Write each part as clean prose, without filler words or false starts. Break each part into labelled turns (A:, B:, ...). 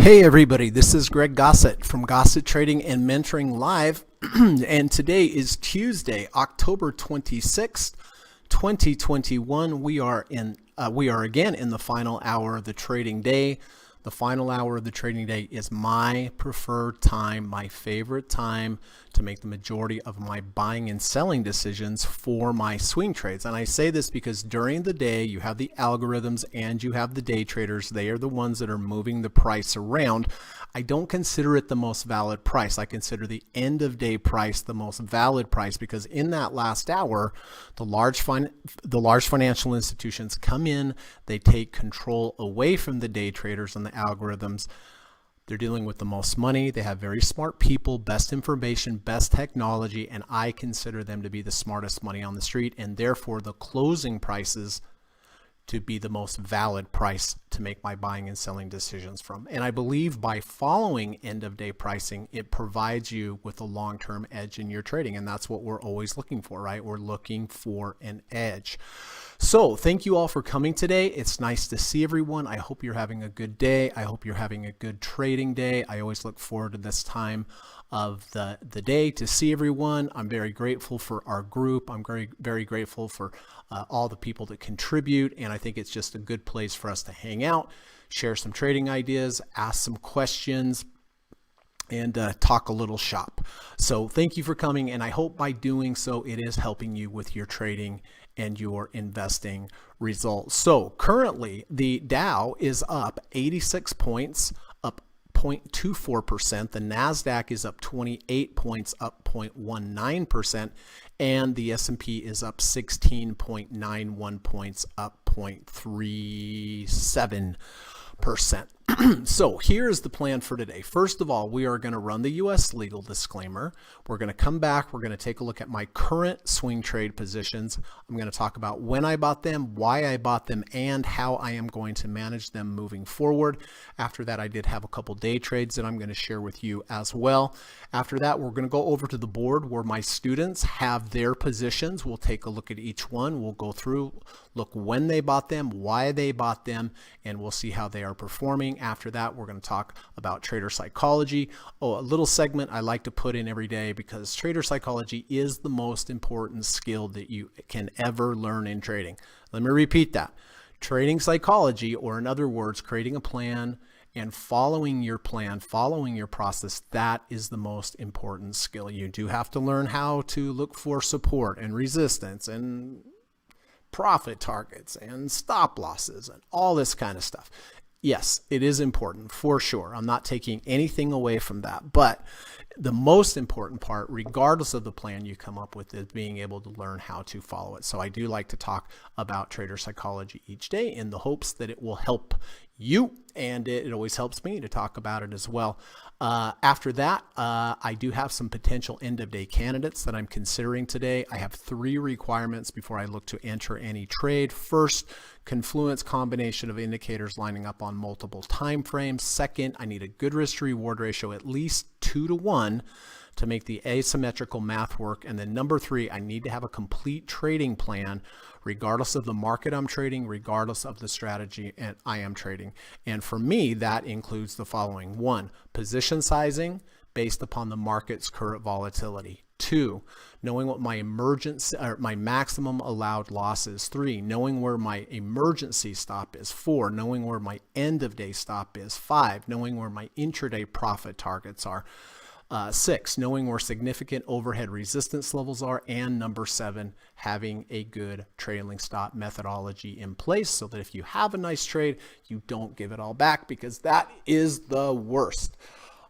A: Hey everybody, this is Greg Gossett from Gossett Trading and Mentoring Live, and today is Tuesday, October 26th, 2021. We are again in the final hour of the trading day. The final hour of the trading day is my preferred time, my favorite time to make the majority of my buying and selling decisions for my swing trades. And I say this because during the day, you have the algorithms and you have the day traders. They are the ones that are moving the price around. I don't consider it the most valid price. I consider the end of day price the most valid price because in that last hour, the large financial institutions come in, they take control away from the day traders and the algorithms. They're dealing with the most money. They have very smart people, best information, best technology, and I consider them to be the smartest money on the street, and therefore the closing prices to be the most valid price to make my buying and selling decisions from. And I believe by following end of day pricing, it provides you with a long-term edge in your trading. And that's what we're always looking for, right? We're looking for an edge. So thank you all for coming today. It's nice to see everyone. I hope you're having a good day. I hope you're having a good trading day. I always look forward to this time of the day to see everyone. I'm very grateful for our group. I'm very grateful for all the people that contribute, and I think it's just a good place for us to hang out, share some trading ideas, ask some questions, and talk a little shop. So thank you for coming, and I hope by doing so it is helping you with your trading and your investing results. So currently the Dow is up 86 points, up 0.24%. The NASDAQ is up 28 points, up 0.19%. And the S&P is up 16.91 points, up 0.37%. So here's the plan for today. First of all, we are going to run the U.S. legal disclaimer. We're going to come back. We're going to take a look at my current swing trade positions. I'm going to talk about when I bought them, why I bought them, and how I am going to manage them moving forward. After that, I did have a couple day trades that I'm going to share with you as well. After that, we're going to go over to the board where my students have their positions. We'll take a look at each one. We'll go through, look when they bought them, why they bought them, and we'll see how they are performing. After that, we're going to talk about trader psychology. Oh, a little segment I like to put in every day because trader psychology is the most important skill that you can ever learn in trading. Let me repeat that. Trading psychology, or in other words, creating a plan and following your plan, following your process, that is the most important skill. You do have to learn how to look for support and resistance and profit targets and stop losses and all this kind of stuff. Yes, it is important for sure. I'm not taking anything away from that, but the most important part, regardless of the plan you come up with, is being able to learn how to follow it. So I do like to talk about trader psychology each day in the hopes that it will help you, and it always helps me to talk about it as well. After that, I do have some potential end of day candidates that I'm considering today. I have 3 requirements before I look to enter any trade. First, confluence combination of indicators lining up on multiple time frames. Second, I need a good risk to reward ratio, at least 2-to-1, to make the asymmetrical math work. And then number 3, I need to have a complete trading plan regardless of the market I'm trading, regardless of the strategy and I am trading. And for me, that includes the following. 1, position sizing based upon the market's current volatility. 2, knowing what my my maximum allowed loss is. 3, knowing where my emergency stop is. 4, knowing where my end of day stop is. 5, knowing where my intraday profit targets are. 6, knowing where significant overhead resistance levels are. And number 7, having a good trailing stop methodology in place so that if you have a nice trade, you don't give it all back, because that is the worst.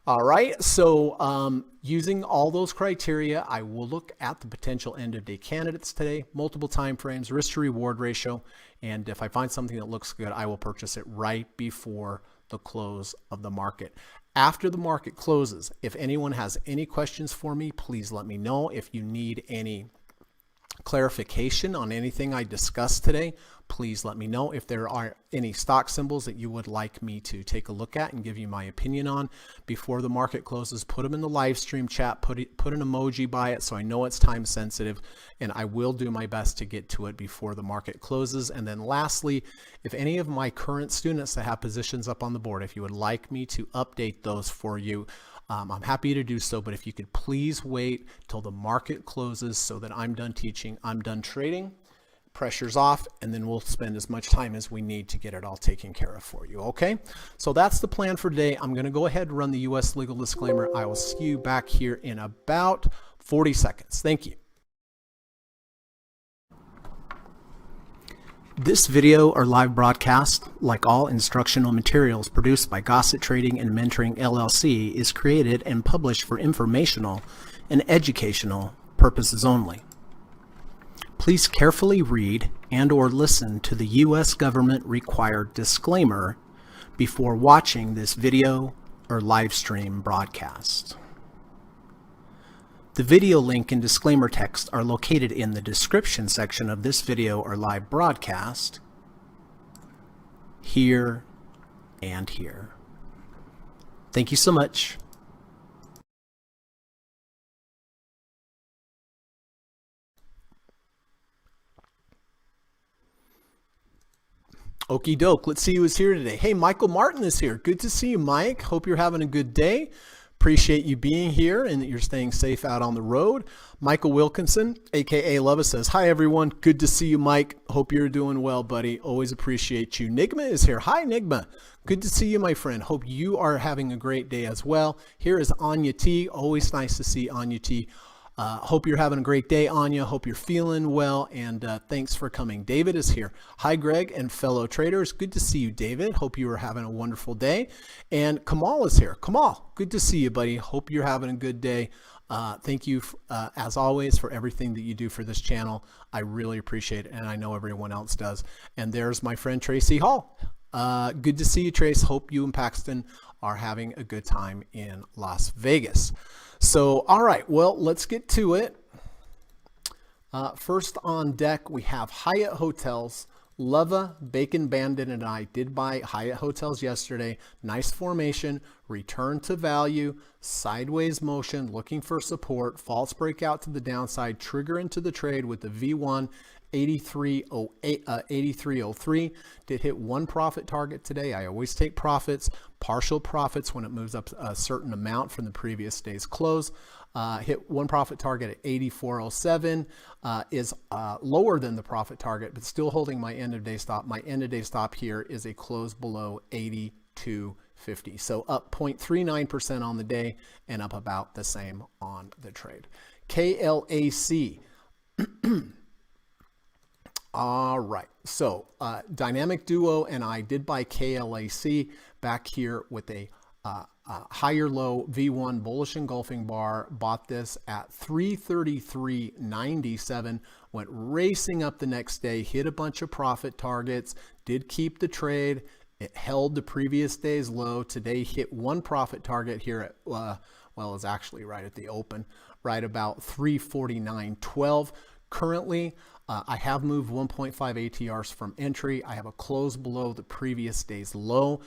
A: All right, so using all those criteria, I will look at the potential end of day candidates today, multiple time frames, risk to reward ratio, and if I find something that looks good, I will purchase it right before the close of the market. After the market closes, if anyone has any questions for me, please let me know. If you need any clarification on anything I discussed today, please let me know. If there are any stock symbols that you would like me to take a look at and give you my opinion on before the market closes, put them in the live stream chat, put an emoji by it so I know it's time sensitive, and I will do my best to get to it before the market closes. And then lastly, if any of my current students that have positions up on the board, if you would like me to update those for you, I'm happy to do so, but if you could please wait till the market closes so that I'm done teaching, I'm done trading, pressure's off, and then we'll spend as much time as we need to get it all taken care of for you, okay? So that's the plan for today. I'm gonna go ahead and run the US legal disclaimer. I will see you back here in about 40 seconds. Thank you. This video or live broadcast, like all instructional materials produced by Gossett Trading and Mentoring LLC, is created and published for informational and educational purposes only. Please carefully read and/or listen to the U.S. government required disclaimer before watching this video or live stream broadcast. The video link and disclaimer text are located in the description section of this video or live broadcast, here and here. Thank you so much. Okie doke, let's see who is here today. Hey, Michael Martin is here. Good to see you, Mike. Hope you're having a good day. Appreciate you being here and that you're staying safe out on the road. Michael Wilkinson, aka Lova, says, hi everyone. Good to see you, Mike. Hope you're doing well, buddy. Always appreciate you. Nigma is here. Hi, Nigma. Good to see you, my friend. Hope you are having a great day as well. Here is Anya T. Always nice to see Anya T. Hope you're having a great day, Anya. Hope you're feeling well, and thanks for coming. David is here. Hi, Greg and fellow traders. Good to see you, David. Hope you are having a wonderful day. And Kamal is here. Kamal, good to see you, buddy. Hope you're having a good day. Thank you, as always, for everything that you do for this channel. I really appreciate it, and I know everyone else does. And there's my friend Tracy Hall. Good to see you, Trace. Hope you and Paxton are having a good time in Las Vegas. So, all right, well, let's get to it. First on deck, we have Hyatt Hotels. Lova, Bacon Bandit, and I did buy Hyatt Hotels yesterday. Nice formation, return to value, sideways motion, looking for support, false breakout to the downside, trigger into the trade with the V1 8303. Did hit one profit target today. I always take profits, partial profits when it moves up a certain amount from the previous day's close. Hit one profit target at 8407, is lower than the profit target, but still holding my end of day stop. My end of day stop here is a close below 8250. So up 0.39% on the day and up about the same on the trade. KLAC. All right, so Dynamic Duo and I did buy KLAC back here with a higher low V1 bullish engulfing bar. Bought this at 333.97, went racing up the next day, hit a bunch of profit targets, did keep the trade. It held the previous day's low. Today hit one profit target here at, well, it's actually right at the open, right about 349.12. Currently, I have moved 1.5 ATRs from entry. I have a close below the previous day's low.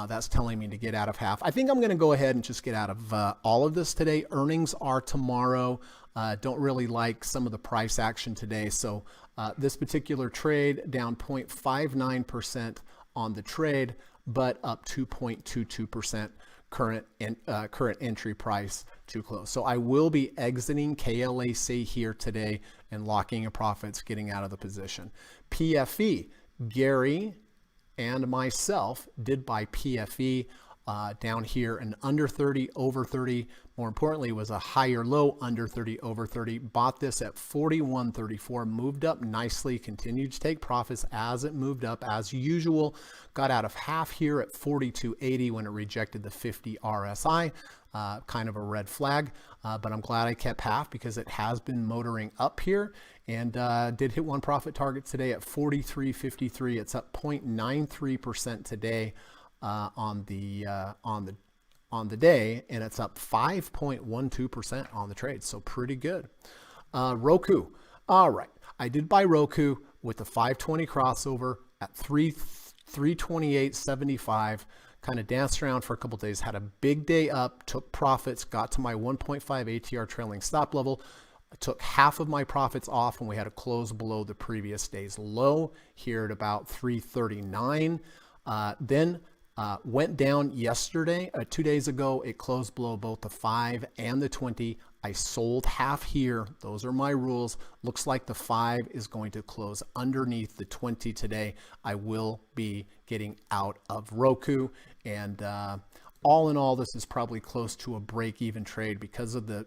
A: That's telling me to get out of half. I think I'm going to go ahead and just get out of all of this today. Earnings are tomorrow. Don't really like some of the price action today. So this particular trade down 0.59% on the trade, but up 2.22% current entry price to close. So I will be exiting KLAC here today and locking in profits, getting out of the position. PFE, Gary and myself did buy PFE down here and under 30, over 30. More importantly, it was a higher low, under 30, over 30. Bought this at 41.34, moved up nicely, continued to take profits as it moved up as usual. Got out of half here at 42.80 when it rejected the 50 RSI. Kind of a red flag, but I'm glad I kept half because it has been motoring up here, and did hit one profit target today at 43.53. It's up 0.93% today on the day, and it's up 5.12% on the trade. So pretty good. Roku. All right. I did buy Roku with the 520 crossover at 328.75. Kind of danced around for a couple days, had a big day up, took profits, got to my 1.5 ATR trailing stop level. I took half of my profits off and we had a close below the previous day's low here at about 339. Then went down yesterday, 2 days ago. It closed below both the 5 and the 20. I sold half here. Those are my rules. Looks like the 5 is going to close underneath the 20 today. I will be getting out of Roku, and all in all, this is probably close to a break-even trade because of the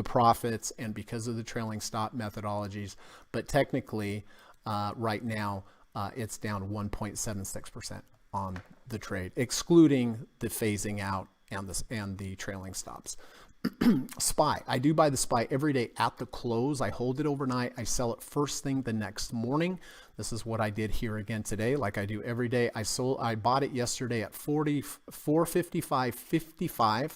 A: profits and because of the trailing stop methodologies. But technically, right now, it's down 1.76% on the trade, excluding the phasing out and the trailing stops. SPY. I do buy the SPY every day at the close. I hold it overnight. I sell it first thing the next morning. This is what I did here again today, like I do every day. I bought it yesterday at 455.55.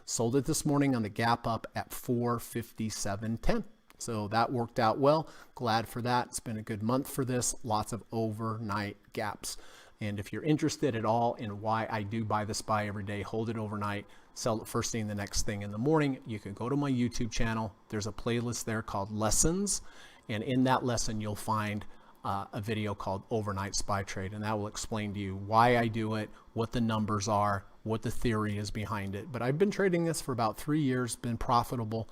A: Sold it this morning on the gap up at 457.10. So that worked out well. Glad for that. It's been a good month for this. Lots of overnight gaps. And if you're interested at all in why I do buy the SPY every day, hold it overnight, sell it first thing the next thing in the morning, you can go to my YouTube channel. There's a playlist there called Lessons. And in that lesson, you'll find a video called Overnight SPY Trade. And that will explain to you why I do it, what the numbers are, what the theory is behind it. But I've been trading this for about 3 years, been profitable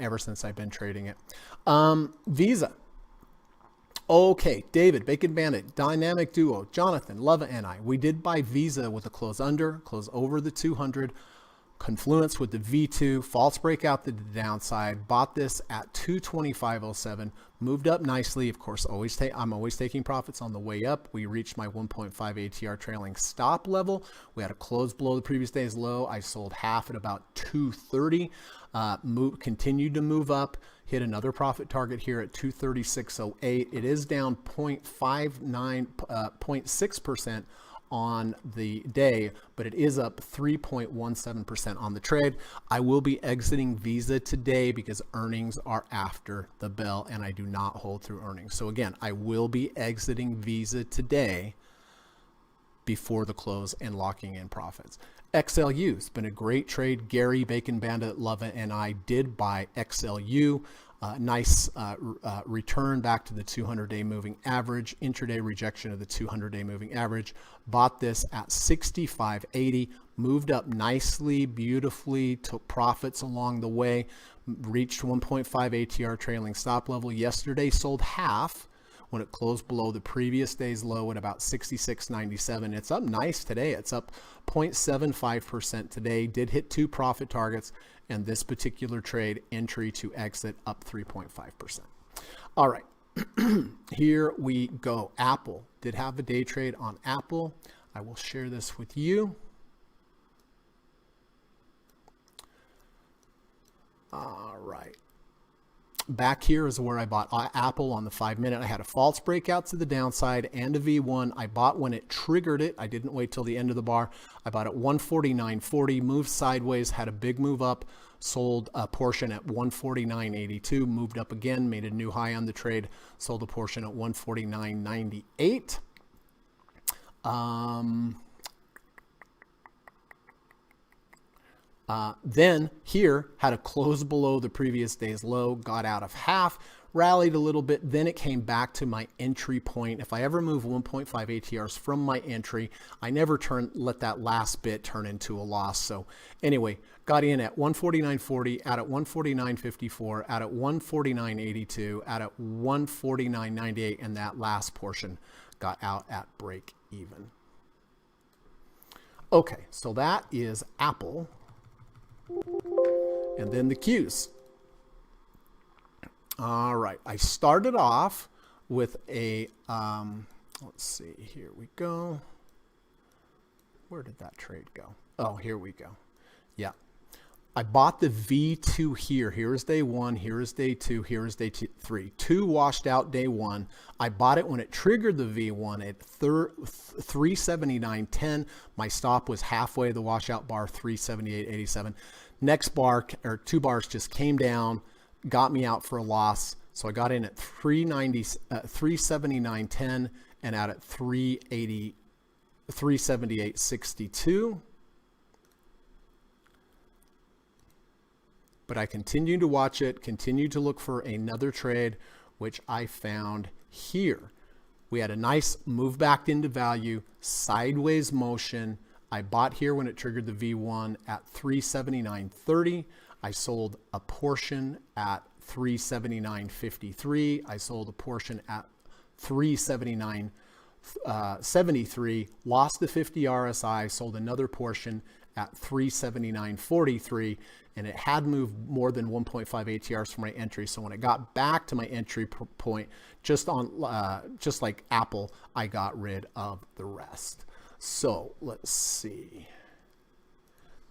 A: ever since I've been trading it. Visa. Okay, David, Bacon Bandit, Dynamic Duo, Jonathan, Leva, and I. We did buy Visa with a close under, close over the 200, confluence with the V2, false breakout to the downside, bought this at 225.07, moved up nicely. Of course, I'm always taking profits on the way up. We reached my 1.5 ATR trailing stop level. We had a close below the previous day's low. I sold half at about 230, continued to move up. Hit another profit target here at 236.08. It is down 0.6% on the day, but it is up 3.17% on the trade. I will be exiting Visa today because earnings are after the bell and I do not hold through earnings. So again, I will be exiting Visa today before the close and locking in profits. XLU has been a great trade. Gary, Bacon Bandit, Leva, and I did buy XLU. Nice return back to the 200-day moving average, intraday rejection of the 200-day moving average. Bought this at 65.80, moved up nicely, beautifully, took profits along the way, reached 1.5 ATR trailing stop level. Yesterday sold half when it closed below the previous day's low at about 66.97. It's up nice today. It's up 0.75% today. Did hit 2 profit targets, and this particular trade, entry to exit, up 3.5%. All right, here we go. Apple. Did have a day trade on Apple. I will share this with you. All right. Back here is where I bought Apple on the 5-minute. I had a false breakout to the downside and a V1. I bought when it triggered it. I didn't wait till the end of the bar. I bought at 149.40, moved sideways, had a big move up, sold a portion at 149.82, moved up again, made a new high on the trade, sold a portion at 149.98. Then here had a close below the previous day's low, got out of half, rallied a little bit, then it came back to my entry point. If I ever move 1.5 ATRs from my entry, I never let that last bit turn into a loss. So anyway, got in at 149.40, out at 149.54, out at 149.82, out at 149.98, and that last portion got out at break even. Okay, so that is Apple. And then the Qs. All right, I started off with a, let's see, here we go. Where did that trade go? Oh, here we go. Yeah. I bought the V2 here. Here's day 1, here's day 2, here's day 3. 2 washed out day 1. I bought it when it triggered the V1 at 379.10. My stop was halfway the washout bar, 378.87. Next bar, or 2 bars, just came down, got me out for a loss. So I got in at 379.10 and out at 378.62. But I continued to watch it, continued to look for another trade, which I found here. We had a nice move back into value, sideways motion. I bought here when it triggered the V1 at 379.30. I sold a portion at 379.53. I sold a portion at 379.73. Lost the 50 RSI, sold another portion at 379.43, and it had moved more than 1.5 ATRs for my entry. So when it got back to my entry point, just like Apple, I got rid of the rest. So let's see.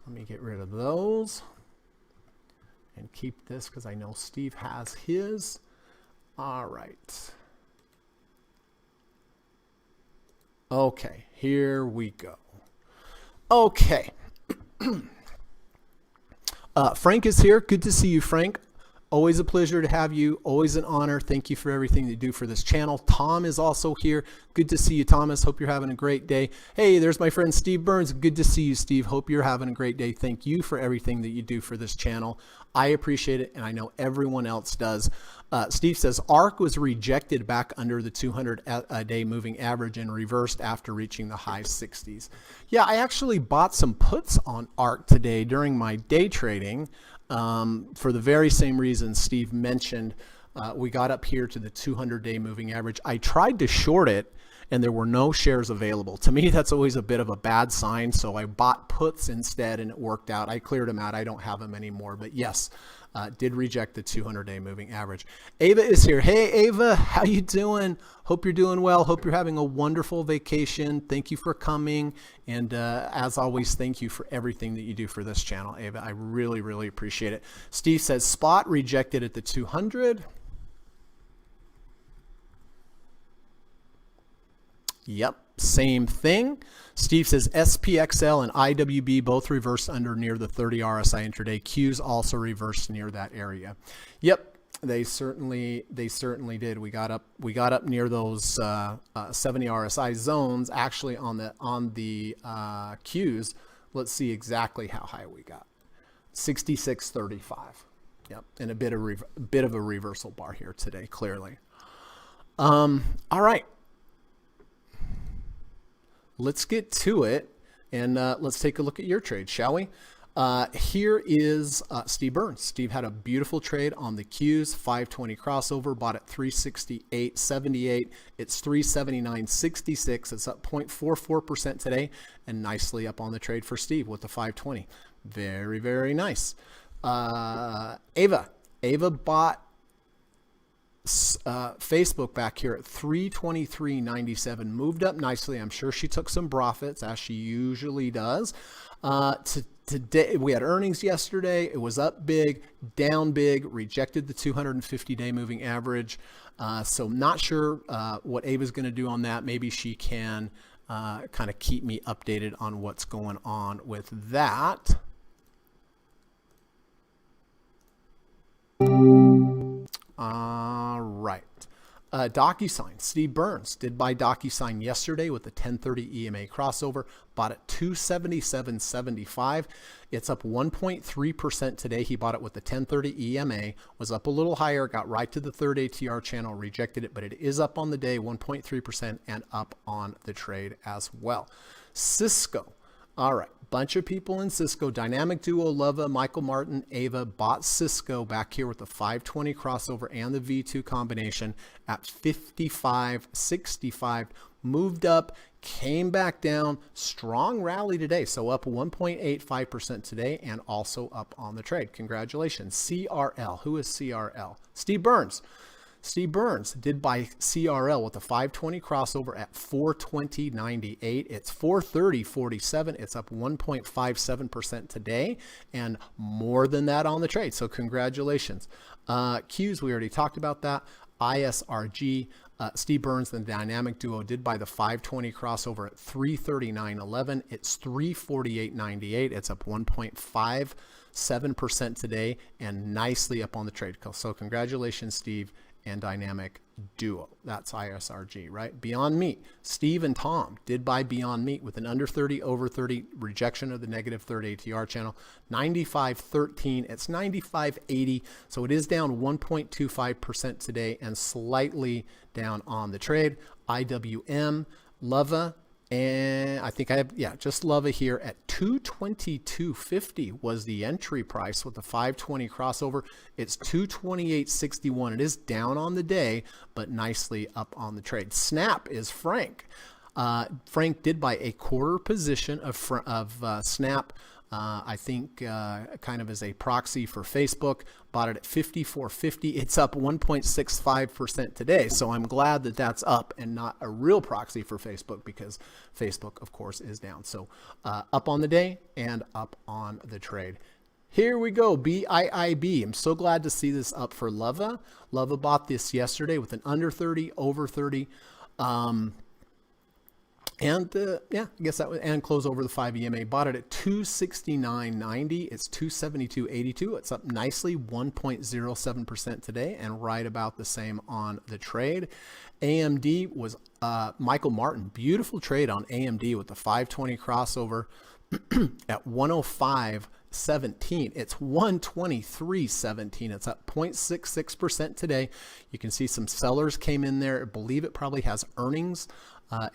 A: Let me get rid of those and keep this because I know Steve has his. All right. Okay, here we go. Okay. Frank is here. Good to see you, Frank. Always a pleasure to have you. Always an honor. Thank you for everything you do for this channel. Tom is also here. Good to see you, Thomas. Hope you're having a great day. Hey, there's my friend Steve Burns. Good to see you, Steve. Hope you're having a great day. Thank you for everything that you do for this channel. I appreciate it, and I know everyone else does. Steve says, ARC was rejected back under the 200-day moving average and reversed after reaching the high 60s. Yeah, I actually bought some puts on ARC today during my day trading. For the very same reason Steve mentioned. We got up here to the 200-day moving average. I tried to short it and there were no shares available. To me, that's always a bit of a bad sign. So I bought puts instead and it worked out. I cleared them out. I don't have them anymore, but yes, did reject the 200-day moving average. Ava is here. Hey, Ava, how you doing? Hope you're doing well. Hope you're having a wonderful vacation. Thank you for coming. And as always, thank you for everything that you do for this channel, Ava. I really, really appreciate it. Steve says spot rejected at the 200. Yep, same thing. Steve says SPXL and IWB both reversed under near the 30 RSI intraday. Qs also reversed near that area. Yep, they certainly did. We got up near those 70 RSI zones. Actually, on the Qs, let's see exactly how high we got. 66.35. Yep, and a bit of a reversal bar here today, clearly. All right. Let's get to it, and let's take a look at your trade, shall we? Here is Steve Burns. Steve had a beautiful trade on the Qs, 520 crossover, bought at 368.78. It's 379.66. It's up 0.44% today, and nicely up on the trade for Steve with the 520. Very, very nice. Ava bought Facebook back here at 323.97, moved up nicely. I'm sure she took some profits as she usually does. Today we had earnings yesterday. It was up big, down big, rejected the 250-day moving average. So not sure what Ava's going to do on that. Maybe she can kind of keep me updated on what's going on with that. All right. DocuSign. Steve Burns did buy DocuSign yesterday with the 1030 EMA crossover, bought at 277.75. It's up 1.3% today. He bought it with the 1030 EMA, was up a little higher, got right to the third ATR channel, rejected it, but it is up on the day, 1.3%, and up on the trade as well. Cisco. All right. Bunch of people in Cisco. Dynamic Duo, Lova, Michael Martin, Ava bought Cisco back here with the 520 crossover and the V2 combination at 55.65. Moved up, came back down. Strong rally today. So up 1.85% today and also up on the trade. Congratulations. CRL. Who is CRL? Steve Burns. Steve Burns did buy CRL with the 520 crossover at 420.98. It's 430.47. It's up 1.57% today and more than that on the trade. So congratulations. Qs, we already talked about that. ISRG, Steve Burns, the Dynamic Duo, did buy the 520 crossover at 339.11. It's 348.98. It's up 1.57% today and nicely up on the trade. So congratulations, Steve. and Dynamic Duo. That's ISRG, right? Beyond Meat. Steve and Tom did buy Beyond Meat with an under 30, over 30 rejection of the negative third ATR channel. 95.13. It's 95.80. So it is down 1.25% today and slightly down on the trade. IWM, Lava, and I think I have, just Lava here at 222.50 was the entry price with the 520 crossover. It's 228.61. It is down on the day, but nicely up on the trade. Snap is Frank. Frank did buy a quarter position of Snap. I think kind of as a proxy for Facebook, bought it at 54.50. It's up 1.65% today. So I'm glad that that's up and not a real proxy for Facebook, because Facebook, of course, is down. So up on the day and up on the trade. Here we go, BIIB. I'm so glad to see this up for Lava. Lava bought this yesterday with an under 30, over 30. And I guess that was, and close over the 5 EMA. Bought it at 269.90. It's 272.82. It's up nicely 1.07% today, and right about the same on the trade. AMD was Michael Martin. Beautiful trade on AMD with the 520 crossover at 105.17. It's 123.17. It's up 0.66% today. You can see some sellers came in there. I believe it probably has earnings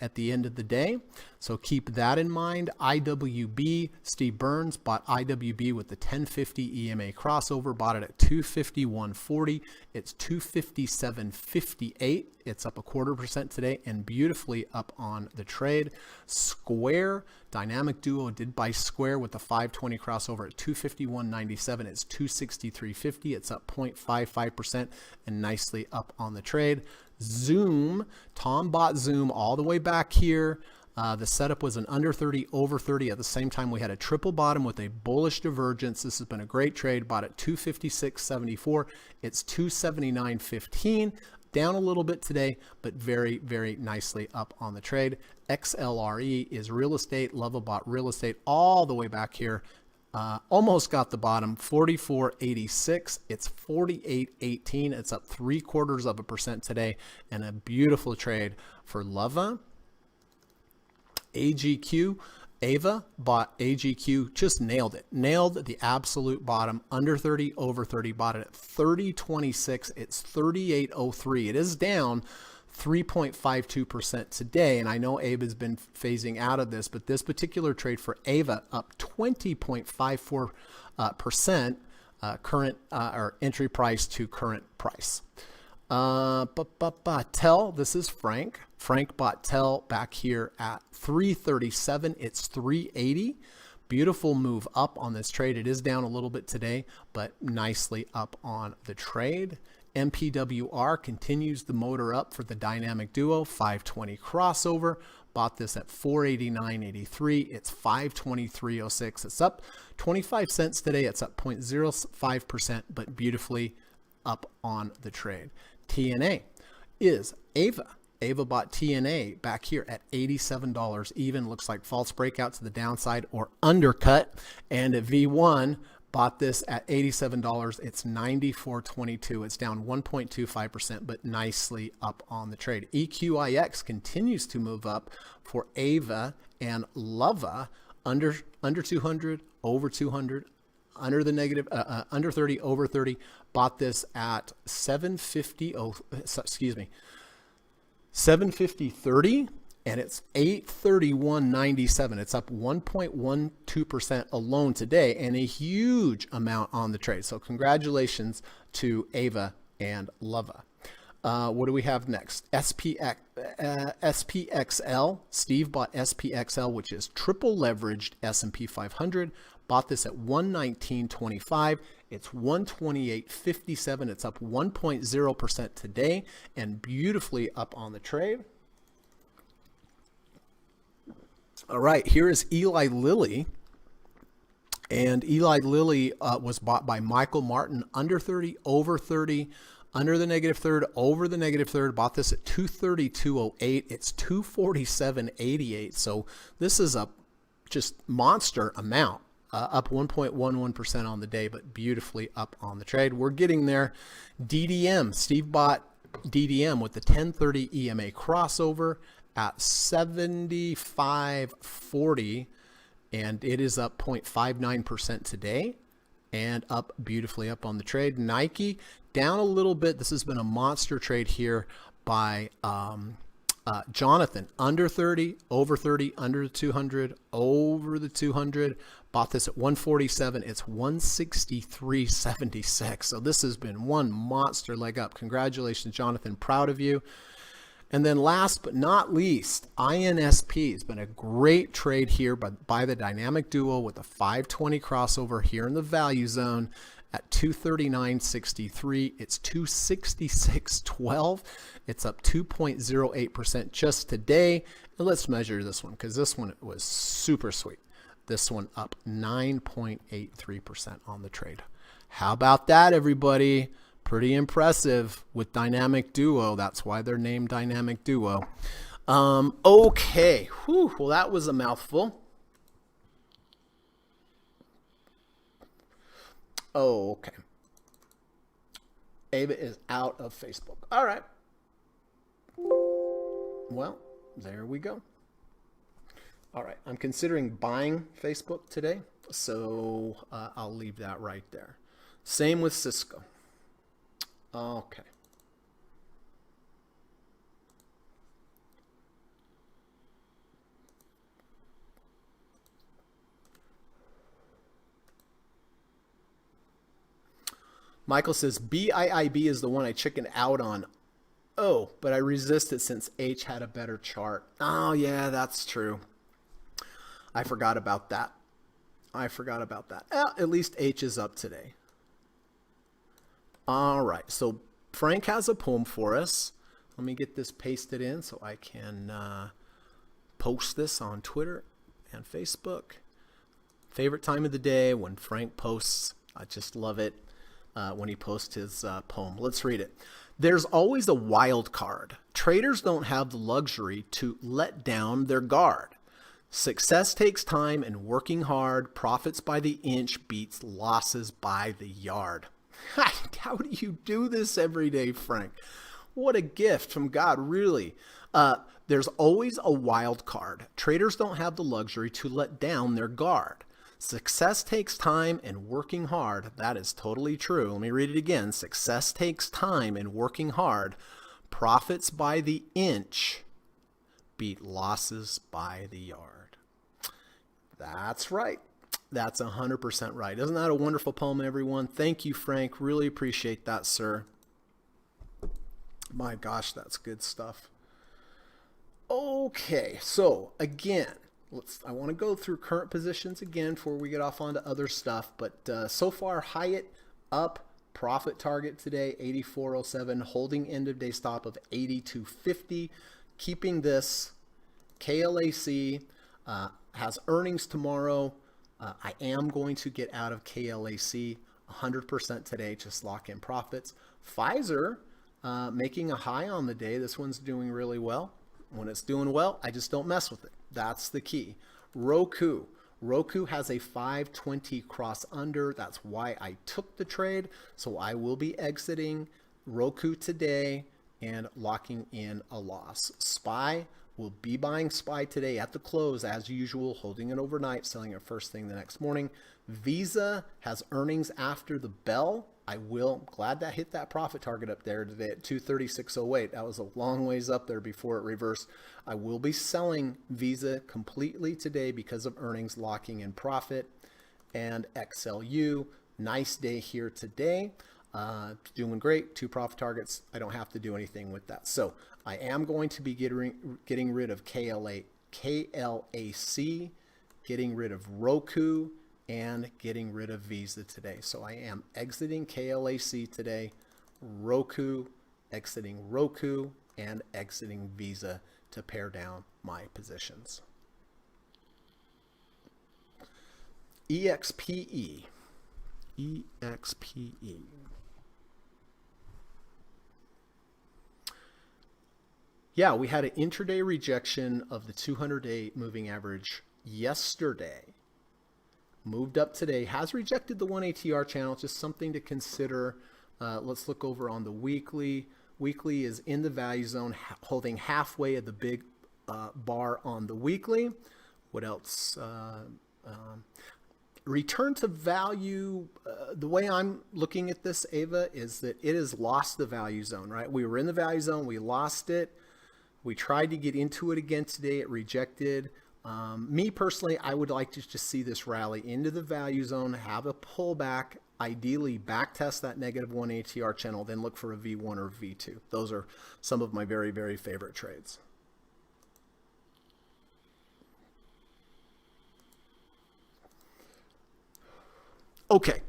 A: at the end of the day. So keep that in mind. IWB, Steve Burns bought IWB with the 1050 EMA crossover, bought it at 251.40. It's 257.58. It's up 0.25% today and beautifully up on the trade. Square, Dynamic Duo did buy Square with the 520 crossover at 251.97. It's 263.50. It's up 0.55% and nicely up on the trade. Zoom, Tom bought Zoom all the way back here. The setup was an under 30, over 30. At the same time, we had a triple bottom with a bullish divergence. This has been a great trade. Bought at 256.74. It's 279.15. Down a little bit today, but very, very nicely up on the trade. XLRE is real estate. Lava bought real estate all the way back here. Almost got the bottom, 44.86. It's 48.18. It's up 0.75% today, and a beautiful trade for Lava. AGQ, Ava bought AGQ, just nailed it. Nailed the absolute bottom, under 30, over 30. Bought it at 30.26. It's 38.03. It is down 3.52% today, and I know Ava has been phasing out of this, but this particular trade for Ava up 20.54% current or entry price to current price. Tell, this is Frank. Frank bought Tell back here at 337. It's 380. Beautiful move up on this trade. It is down a little bit today, but nicely up on the trade. MPWR continues the motor up for the Dynamic Duo 520 crossover. Bought this at 489.83. It's 523.06. It's up 25 cents today. It's up 0.05%, but beautifully up on the trade. TNA is Ava. Ava bought TNA back here at $87 even. Looks like false breakout to the downside or undercut. And at V1, bought this at $87. It's $94.22. It's down 1.25%, but nicely up on the trade. EQIX continues to move up for Ava and Lava, under 200, over 200, under the negative, under 30, over 30. Bought this at 750.30. And it's 831.97. It's up 1.12% alone today, and a huge amount on the trade. So congratulations to Ava and Lava. What do we have next? SPXL. Steve bought SPXL, which is triple leveraged S&P 500. Bought this at 119.25. It's 128.57. It's up 1.0% today and beautifully up on the trade. All right, here is Eli Lilly. And Eli Lilly was bought by Michael Martin, under 30, over 30, under the negative third, over the negative third. Bought this at 232.08. It's 247.88. So this is a just monster amount, up 1.11% on the day, but beautifully up on the trade. We're getting there. DDM, Steve bought DDM with the 1030 EMA crossover at 75.40, and it is up 0.59% today and up beautifully up on the trade. Nike down a little bit. This has been a monster trade here by Jonathan. Under 30, over 30, under the 200, over the 200. Bought this at 147. It's 163.76. So this has been one monster leg up. Congratulations, Jonathan. Proud of you. And then last but not least, INSP has been a great trade here by the Dynamic Duo with a 520 crossover here in the value zone at 239.63. It's 266.12. It's up 2.08% just today. And let's measure this one because this one was super sweet. This one up 9.83% on the trade. How about that, everybody? Pretty impressive with Dynamic Duo. That's why they're named Dynamic Duo. Okay. Whew. Well, that was a mouthful. Oh, okay. Ava is out of Facebook. All right. Well, there we go. All right. I'm considering buying Facebook today, so I'll leave that right there. Same with Cisco. Okay. Michael says, BIIB is the one I chickened out on. Oh, but I resisted since H had a better chart. Oh, yeah, that's true. I forgot about that. At least H is up today. All right, so Frank has a poem for us. Let me get this pasted in so I can post this on Twitter and Facebook. Favorite time of the day when Frank posts. I just love it when he posts his poem. Let's read it. There's always a wild card. Traders don't have the luxury to let down their guard. Success takes time and working hard. Profits by the inch beats losses by the yard. How do you do this every day, Frank? What a gift from God, really. There's always a wild card. Traders don't have the luxury to let down their guard. Success takes time and working hard. That is totally true. Let me read it again. Success takes time and working hard. Profits by the inch beat losses by the yard. That's right. That's 100% right. Isn't that a wonderful poem, everyone? Thank you, Frank. Really appreciate that, sir. My gosh, that's good stuff. Okay, so again, I want to go through current positions again before we get off onto other stuff. But so far, Hyatt up, profit target today, 84.07, holding end of day stop of 82.50. Keeping this, KLAC has earnings tomorrow. I am going to get out of KLAC 100% today, just lock in profits. Pfizer making a high on the day. This one's doing really well. When it's doing well, I just don't mess with it. That's the key. Roku has a 520 cross under. That's why I took the trade. So I will be exiting Roku today and locking in a loss. SPY, we'll be buying SPY today at the close as usual, holding it overnight, selling it first thing the next morning. Visa has earnings after the bell. Glad that hit that profit target up there today at 236.08. That was a long ways up there before it reversed. I will be selling Visa completely today because of earnings, locking in profit. And XLU, nice day here today. Doing great, 2 profit targets. I don't have to do anything with that. So I am going to be getting rid of KLAC, getting rid of Roku, and getting rid of Visa today. So I am exiting KLAC today, exiting Roku, and exiting Visa to pare down my positions. EXPE. Yeah, we had an intraday rejection of the 200-day moving average yesterday. Moved up today, has rejected the 1 ATR channel, just something to consider. Let's look over on the weekly. Weekly is in the value zone, holding halfway of the big bar on the weekly. What else? Return to value, the way I'm looking at this, Ava, is that it has lost the value zone, right? We were in the value zone, we lost it. We tried to get into it again today, it rejected. Me personally, I would like to just see this rally into the value zone, have a pullback, ideally back test that -1 ATR channel, then look for a V1 or V2. Those are some of my very, very favorite trades. Okay.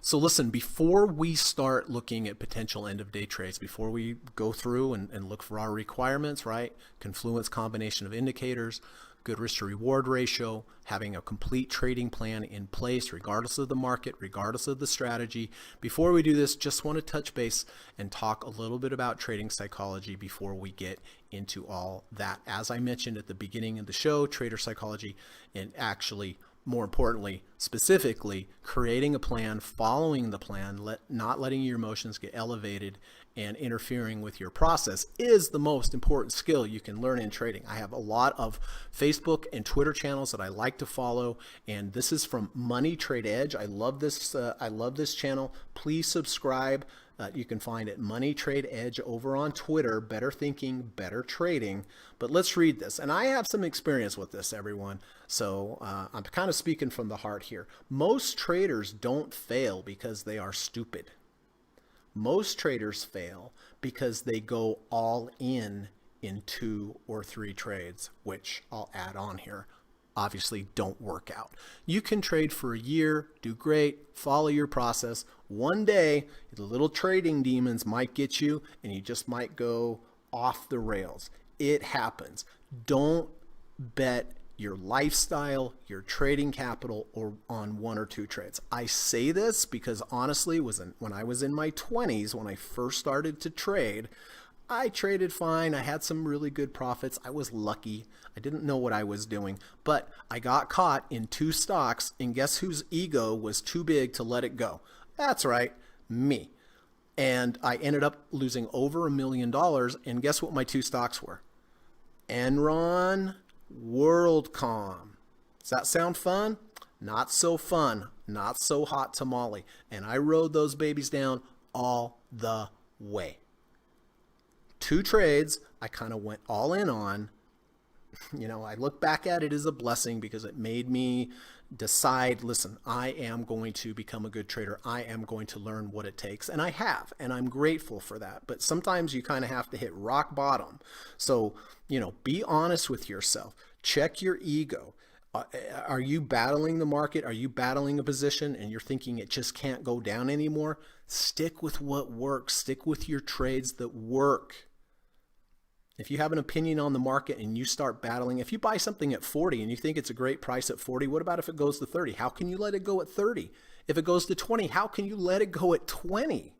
A: So listen, before we start looking at potential end of day trades, before we go through and look for our requirements, right? Confluence combination of indicators, good risk to reward ratio, having a complete trading plan in place, regardless of the market, regardless of the strategy. Before we do this, just want to touch base and talk a little bit about trading psychology before we get into all that. As I mentioned at the beginning of the show, trader psychology, and actually more importantly, specifically, creating a plan, following the plan, not letting your emotions get elevated and interfering with your process is the most important skill you can learn in trading. I have a lot of Facebook and Twitter channels that I like to follow, and this is from Money Trade Edge. I love this channel. Please subscribe. You can find it Money Trade Edge over on Twitter. Better thinking, better trading. But let's read this. And I have some experience with this, everyone. So I'm kind of speaking from the heart here. Most traders don't fail because they are stupid. Most traders fail because they go all in 2 or 3 trades, which I'll add on here. Obviously don't work out. You can trade for a year, do great, follow your process. One day, the little trading demons might get you and you just might go off the rails. It happens. Don't bet your lifestyle, your trading capital, or on 1 or 2 trades. I say this because honestly, when I was in my 20s, when I first started to trade, I traded fine. I had some really good profits. I was lucky. I didn't know what I was doing, but I got caught in 2 stocks, and guess whose ego was too big to let it go? That's right, me. And I ended up losing over $1 million, and guess what my 2 stocks were? Enron, WorldCom. Does that sound fun? Not so fun, not so hot tamale. And I rode those babies down all the way. 2 trades I kind of went all in on. You know, I look back at it as a blessing because it made me decide, listen, I am going to become a good trader. I am going to learn what it takes. And I have, and I'm grateful for that. But sometimes you kind of have to hit rock bottom. So, you know, be honest with yourself. Check your ego. Are you battling the market? Are you battling a position and you're thinking it just can't go down anymore? Stick with what works. Stick with your trades that work. If you have an opinion on the market and you start battling, if you buy something at 40 and you think it's a great price at 40, what about if it goes to 30? How can you let it go at 30? If it goes to 20, how can you let it go at 20?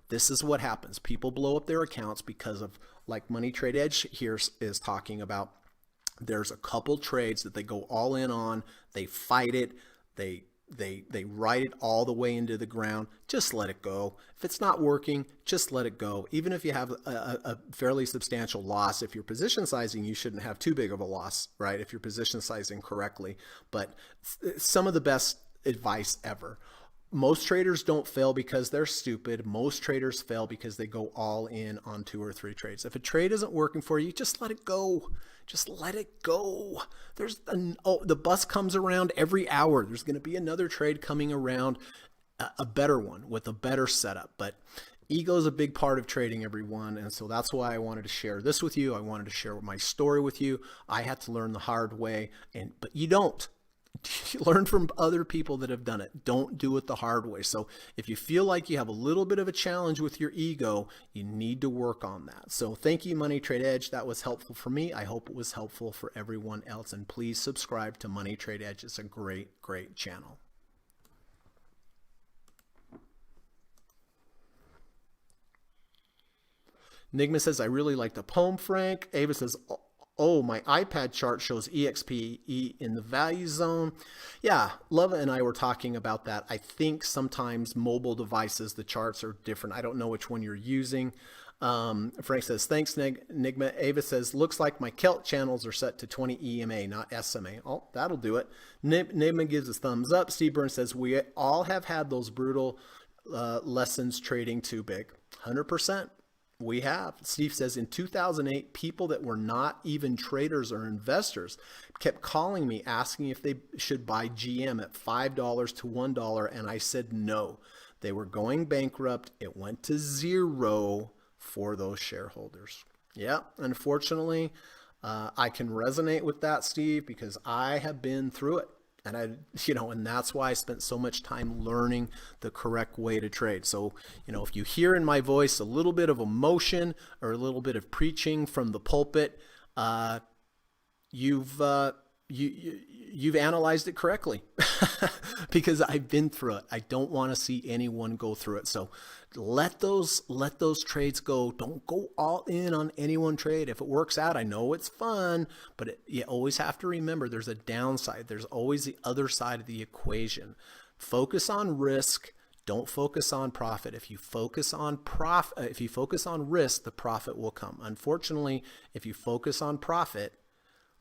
A: This is what happens. People blow up their accounts because of, like Money Trade Edge here is talking about, there's a couple trades that they go all in on, they fight it, they ride it all the way into the ground. Just let it go. If it's not working, just let it go. Even if you have a fairly substantial loss, if you're position sizing, you shouldn't have too big of a loss, right? If you're position sizing correctly. But some of the best advice ever. Most traders don't fail because they're stupid. Most traders fail because they go all in on 2 or 3 trades. If a trade isn't working for you, just let it go. Just let it go. The bus comes around every hour. There's going to be another trade coming around, a better one with a better setup. But ego is a big part of trading, everyone. And so that's why I wanted to share this with you. I wanted to share my story with you. I had to learn the hard way, but you don't. Learn from other people that have done it. Don't do it the hard way. So if you feel like you have a little bit of a challenge with your ego, you need to work on that. So thank you, Money Trade Edge. That was helpful for me. I hope it was helpful for everyone else. And please subscribe to Money Trade Edge. It's a great, great channel. Enigma says, I really like the poem, Frank. Ava says, Oh, my iPad chart shows EXPE in the value zone. Yeah, Leva and I were talking about that. I think sometimes mobile devices, the charts are different. I don't know which one you're using. Frank says, thanks, Nigma. Ava says, looks like my Kelt channels are set to 20 EMA, not SMA. Oh, that'll do it. Nigma gives us thumbs up. Steve Burns says, we all have had those brutal lessons trading too big. 100%. We have. Steve says, in 2008, people that were not even traders or investors kept calling me asking if they should buy GM at $5 to $1, and I said no. They were going bankrupt. It went to zero for those shareholders. Yeah, unfortunately, I can resonate with that, Steve, because I have been through it. And and that's why I spent so much time learning the correct way to trade. So, if you hear in my voice a little bit of emotion or a little bit of preaching from the pulpit, you've analyzed it correctly because I've been through it. I don't want to see anyone go through it. So let those trades go. Don't go all in on any one trade. If it works out, I know it's fun, but you always have to remember there's a downside. There's always the other side of the equation. Focus on risk. Don't focus on profit. If you focus on risk, the profit will come. Unfortunately, if you focus on profit,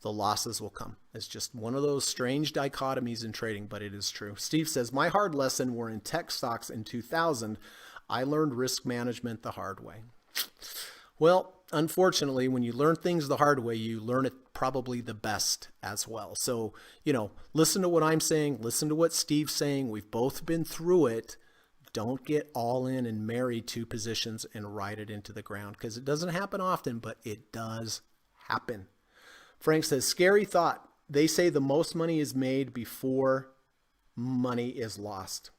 A: the losses will come. It's just one of those strange dichotomies in trading, but it is true. Steve says, my hard lesson were in tech stocks in 2000. I learned risk management the hard way. Well, unfortunately, when you learn things the hard way, you learn it probably the best as well. So, listen to what I'm saying. Listen to what Steve's saying. We've both been through it. Don't get all in and marry two positions and ride it into the ground, because it doesn't happen often, but it does happen. Frank says, scary thought. They say the most money is made before money is lost.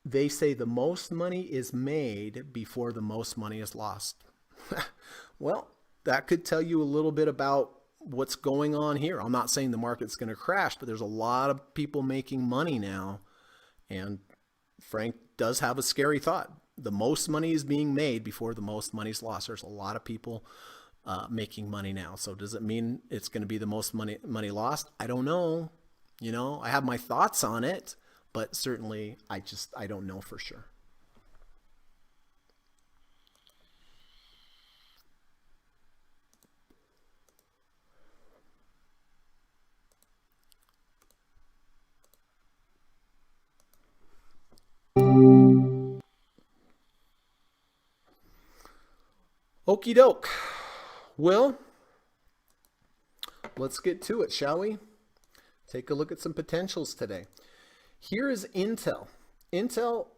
A: They say the most money is made before the most money is lost. Well, that could tell you a little bit about what's going on here. I'm not saying the market's going to crash, but there's a lot of people making money now. And Frank does have a scary thought. The most money is being made before the most money is lost. There's a lot of people making money now. So does it mean it's going to be the most money lost? I don't know. I have my thoughts on it, but certainly I don't know for sure. Okie doke. Well, let's get to it, shall we? Take a look at some potentials today. Here is Intel. Intel,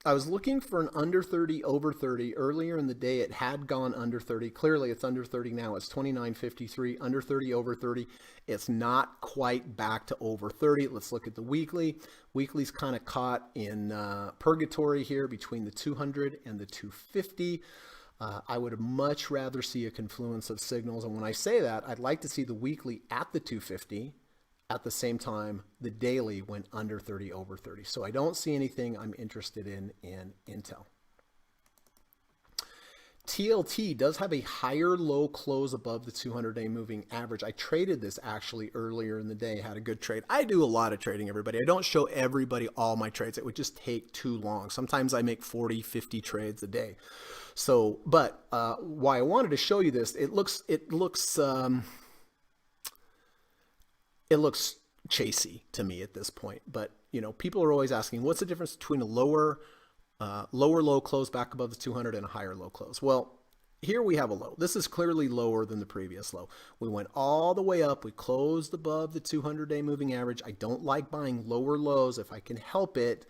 A: I was looking for an under 30, over 30. Earlier in the day, it had gone under 30. Clearly, it's under 30 now. It's 29.53, under 30, over 30. It's not quite back to over 30. Let's look at the weekly. Weekly's kind of caught in purgatory here between the 200 and the 250. I would much rather see a confluence of signals. And when I say that, I'd like to see the weekly at the 250. At the same time, the daily went under 30, over 30. So I don't see anything I'm interested in Intel. TLT does have a higher low close above the 200-day moving average. I traded this actually earlier in the day, had a good trade. I do a lot of trading, everybody. I don't show everybody all my trades. It would just take too long. Sometimes I make 40, 50 trades a day. So, but why I wanted to show you this, it looks chasey to me at this point. But people are always asking, what's the difference between a lower low close back above the 200 and a higher low close? Well, here we have a low. This is clearly lower than the previous low. We went all the way up. We closed above the 200-day moving average. I don't like buying lower lows if I can help it.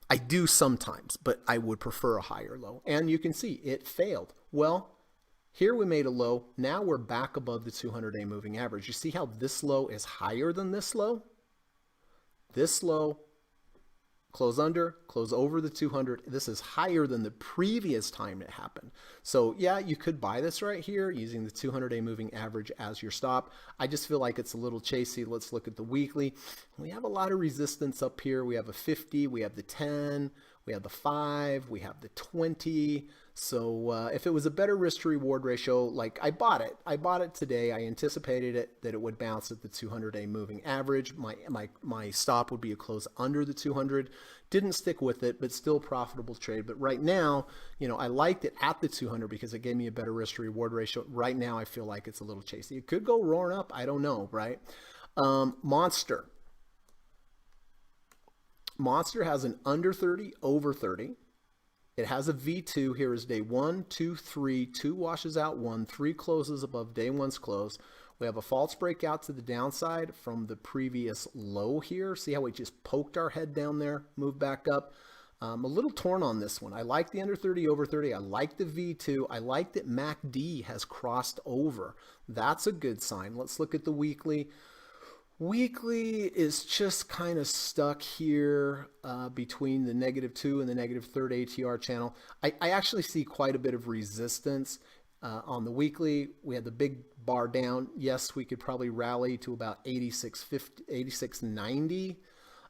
A: I do sometimes, but I would prefer a higher low. And you can see it failed. Well, here we made a low. Now we're back above the 200-day moving average. You see how this low is higher than this low? This low, close under, close over the 200. This is higher than the previous time it happened. So yeah, you could buy this right here using the 200-day moving average as your stop. I just feel like it's a little chasey. Let's look at the weekly. We have a lot of resistance up here. We have a 50, we have the 10, we have the 5, we have the 20. So if it was a better risk to reward ratio, like I bought it today. I anticipated that it would bounce at the 200-day moving average. My stop would be a close under the 200. Didn't stick with it, but still profitable trade. But right now, I liked it at the 200 because it gave me a better risk to reward ratio. Right now, I feel like it's a little chasey. It could go roaring up. I don't know, right? Monster. Monster has an under 30, over 30. It has a V2. Here is day 1, 2, 3. 2 washes out 1. 3 closes above day 1's close. We have a false breakout to the downside from the previous low here. See how we just poked our head down there, moved back up. A little torn on this one. I like the under 30, over 30. I like the V2. I like that MACD has crossed over. That's a good sign. Let's look at the weekly. Weekly is just kind of stuck here between the -2 and the -3rd ATR channel. I actually see quite a bit of resistance on the weekly. We had the big bar down. Yes, we could probably rally to about 86.50, 86.90.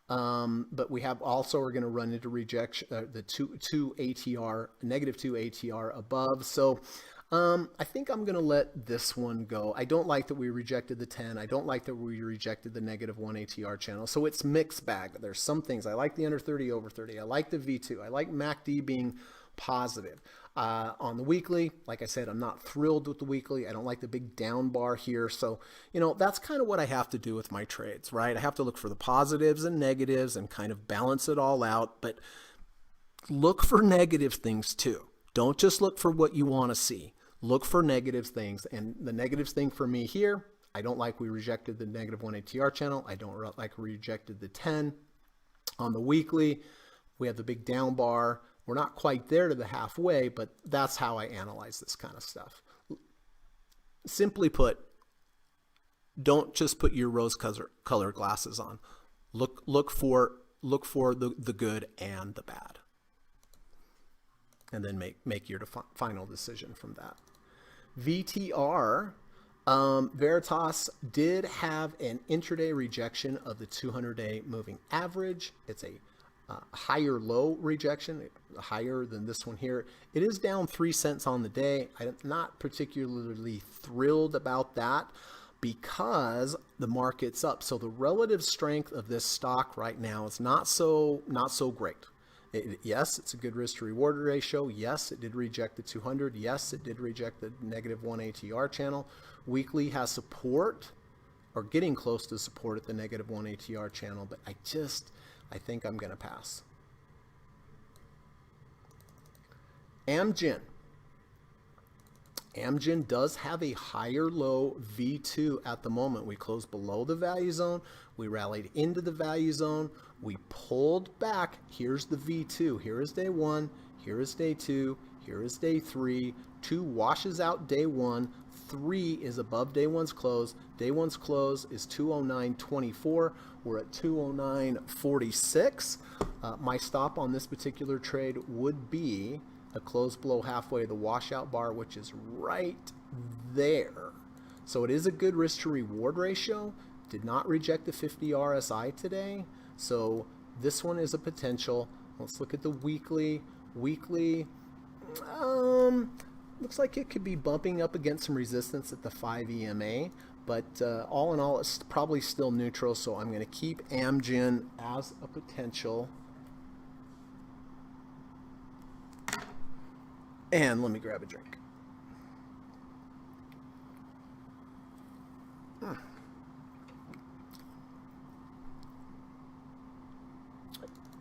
A: But we have also, we're going to run into rejection, the two ATR, -2 ATR above. So I think I'm going to let this one go. I don't like that we rejected the 10. I don't like that we rejected the -1 ATR channel. So it's mixed bag. There's some things. I like the under 30, over 30. I like the V2. I like MACD being positive. On the weekly, like I said, I'm not thrilled with the weekly. I don't like the big down bar here. So, that's kind of what I have to do with my trades, right? I have to look for the positives and negatives and kind of balance it all out. But look for negative things too. Don't just look for what you want to see. Look for negative things. And the negative thing for me here, I don't like we rejected the -1 ATR channel. I don't like we rejected the 10. On the weekly, we have the big down bar. We're not quite there to the halfway, but that's how I analyze this kind of stuff. Simply put, don't just put your rose-colored glasses on. Look for the good and the bad, and then make your final decision from that. VTR, Veritas did have an intraday rejection of the 200-day moving average. It's a higher low rejection, higher than this one here. It is down 3 cents on the day. I'm not particularly thrilled about that because the market's up. So the relative strength of this stock right now is not so great. Yes, it's a good risk to reward ratio. Yes, it did reject the 200. Yes, it did reject the -1 ATR channel. Weekly has support, or getting close to support at the -1 ATR channel, but I think I'm going to pass. Amgen. Amgen does have a higher low V2 at the moment. We closed below the value zone. We rallied into the value zone. We pulled back. Here's the V2. Here is day 1. Here is day 2. Here is day 3. 2 washes out day 1. 3 is above day 1's close. Day 1's close is 209.24. We're at 209.46. My stop on this particular trade would be a close below halfway the washout bar, which is right there. So it is a good risk to reward ratio. Did not reject the 50 RSI today. So this one is a potential. Let's look at the weekly. Weekly, looks like it could be bumping up against some resistance at the 5 EMA, but all in all, it's probably still neutral, so I'm going to keep Amgen as a potential. And let me grab a drink.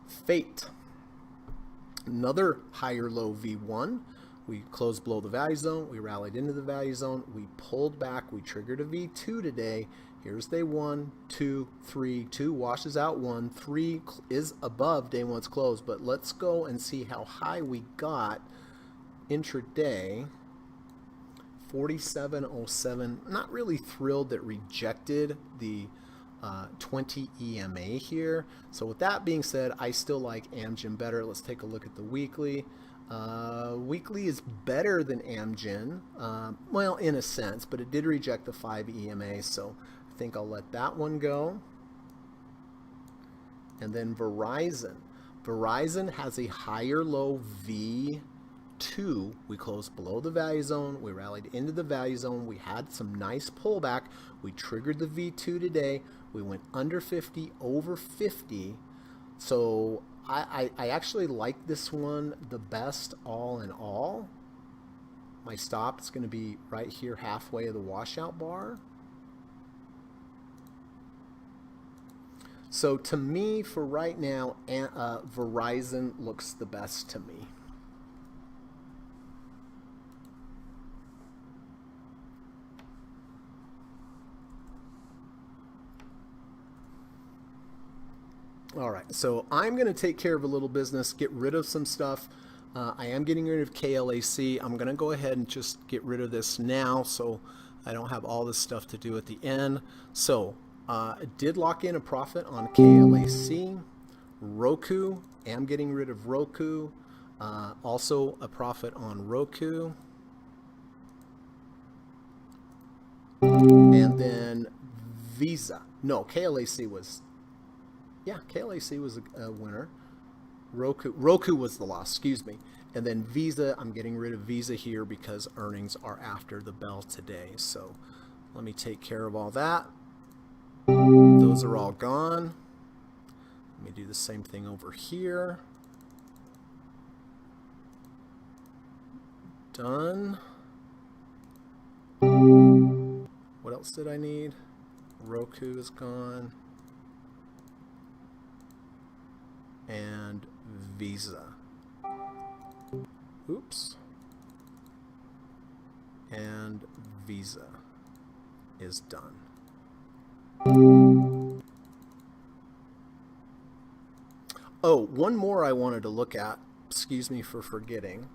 A: Fate. Another higher low V1. We closed below the value zone. We rallied into the value zone. We pulled back. We triggered a V2 today. Here's day 1, 2, 3. 2 washes out 1. 3 is above day 1's close. But let's go and see how high we got intraday. 47.07. Not really thrilled that rejected the 20 EMA here. So with that being said, I still like Amgen better. Let's take a look at the weekly. Weekly is better than Amgen, well, in a sense, but it did reject the 5 EMA, so I think I'll let that one go. And then Verizon. Verizon has a higher low V 2, we closed below the value zone. We rallied into the value zone. We had some nice pullback. We triggered the V2 today. We went under 50, over 50. So I actually like this one the best all in all. My stop is going to be right here halfway of the washout bar. So to me, for right now, Verizon looks the best to me. All right, so I'm going to take care of a little business, get rid of some stuff. I am getting rid of KLAC. I'm going to go ahead and just get rid of this now so I don't have all this stuff to do at the end. So I did lock in a profit on KLAC. Roku, am getting rid of Roku. Also a profit on Roku. And then Visa. No, KLAC was... Yeah, KLAC was a winner. Roku was the loss, excuse me. And then Visa, I'm getting rid of Visa here because earnings are after the bell today. So let me take care of all that. Those are all gone. Let me do the same thing over here. Done. What else did I need? Roku is gone. And Visa. Oops. And Visa is done. Oh, one more I wanted to look at, excuse me for forgetting,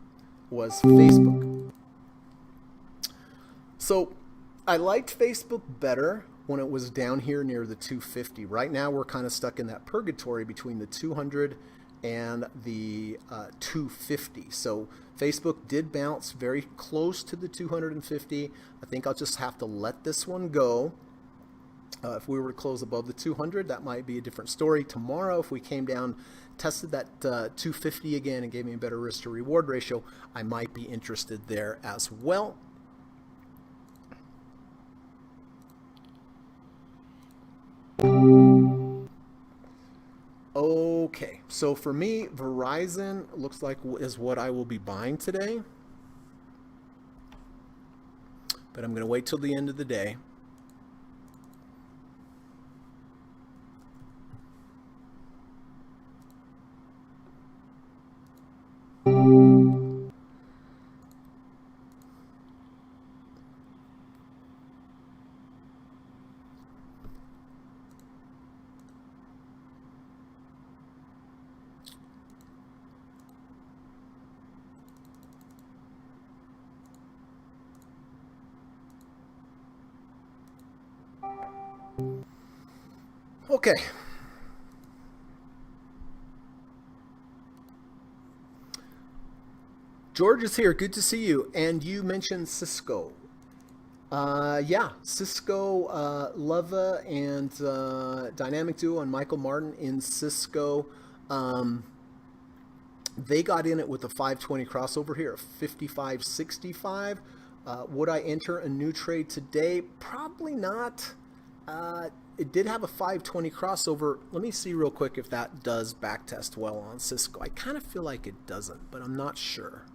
A: was Facebook. So I liked Facebook better when it was down here near the 250. Right now we're kind of stuck in that purgatory between the 200 and the 250. So Facebook did bounce very close to the 250. I think I'll just have to let this one go. If we were to close above the 200, that might be a different story. Tomorrow, if we came down, tested that 250 again and gave me a better risk to reward ratio, I might be interested there as well. Okay, so for me, Verizon looks like is what I will be buying today. But I'm going to wait till the end of the day. Okay. George is here. Good to see you. And you mentioned Cisco. Yeah, Cisco, Leva and Dynamic Duo and Michael Martin in Cisco. They got in it with a 520 crossover here, 55.65. Would I enter a new trade today? Probably not. It did have a 520 crossover. Let me see real quick if that does backtest well on Cisco. I kind of feel like it doesn't, but I'm not sure.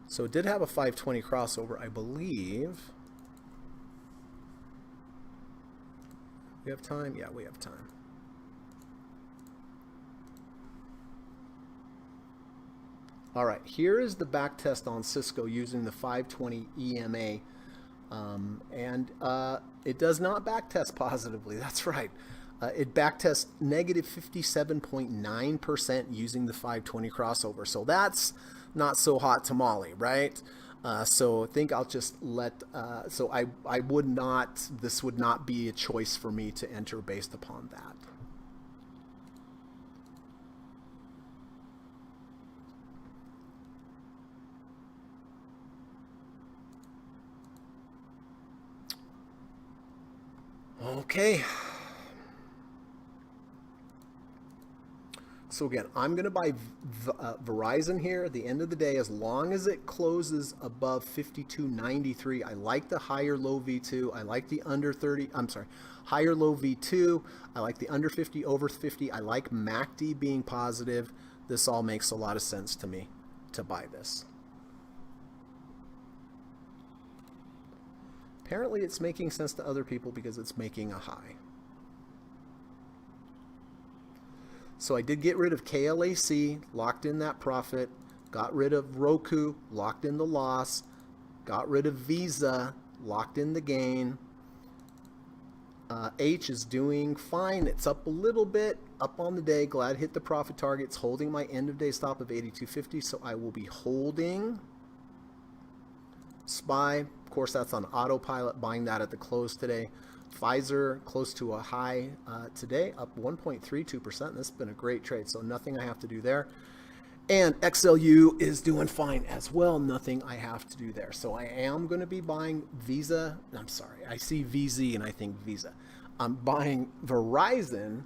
A: So it did have a 520 crossover, I believe. We have time? Yeah, we have time. All right, here is the back test on Cisco using the 520 EMA. It does not backtest positively. That's right. It backtests negative 57.9% using the 520 crossover. So that's not so hot tamale, right? So I think I'll just let, so I would not, this would not be a choice for me to enter based upon that. Okay. So again, I'm going to buy Verizon here at the end of the day as long as it closes above 52.93. I like the higher low V2. I like the under 30. I'm sorry, higher low V2. I like the under 50, over 50. I like MACD being positive. This all makes a lot of sense to me to buy this. Apparently it's making sense to other people because it's making a high. So I did get rid of KLAC, locked in that profit, got rid of Roku, locked in the loss, got rid of Visa, locked in the gain. H is doing fine. It's up a little bit, up on the day. Glad hit the profit targets, holding my end of day stop of 82.50. So I will be holding SPY. Of course, that's on autopilot, buying that at the close today. Pfizer close to a high today, up 1.32%. This has been a great trade, so nothing I have to do there. And XLU is doing fine as well. Nothing I have to do there. So I am going to be buying Visa. I'm sorry, I see VZ and I think Visa. I'm buying Verizon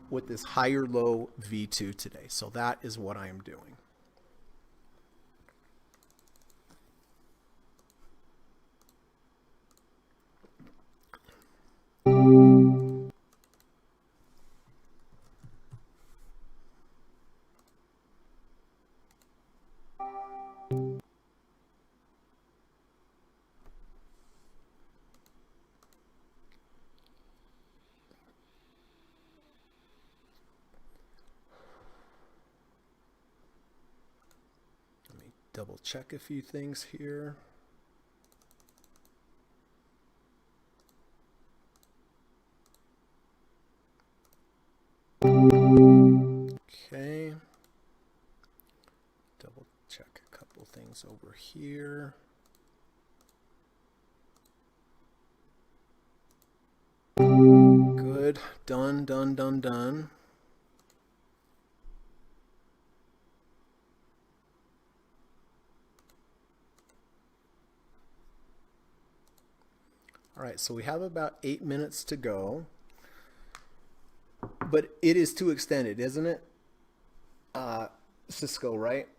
A: with this higher low V2 today. So that is what I am doing. Double check a few things here. Okay. Double check a couple things over here. Good. Done, done, done, done. All right, so we have about 8 minutes to go, but it is too extended, isn't it? Cisco, right?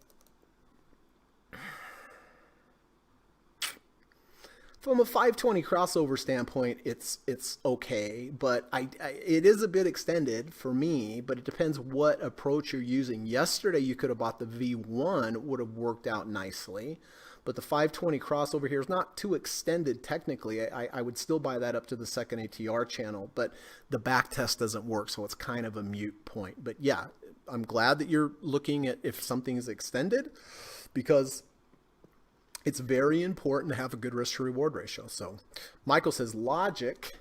A: From a 520 crossover standpoint, it's okay, but it is a bit extended for me, but it depends what approach you're using. Yesterday, you could have bought the V1, would have worked out nicely. But the 520 crossover here is not too extended technically. I would still buy that up to the second ATR channel, but the back test doesn't work, so it's kind of a moot point. But yeah, I'm glad that you're looking at if something is extended, because it's very important to have a good risk to reward ratio. So Michael says Logitech.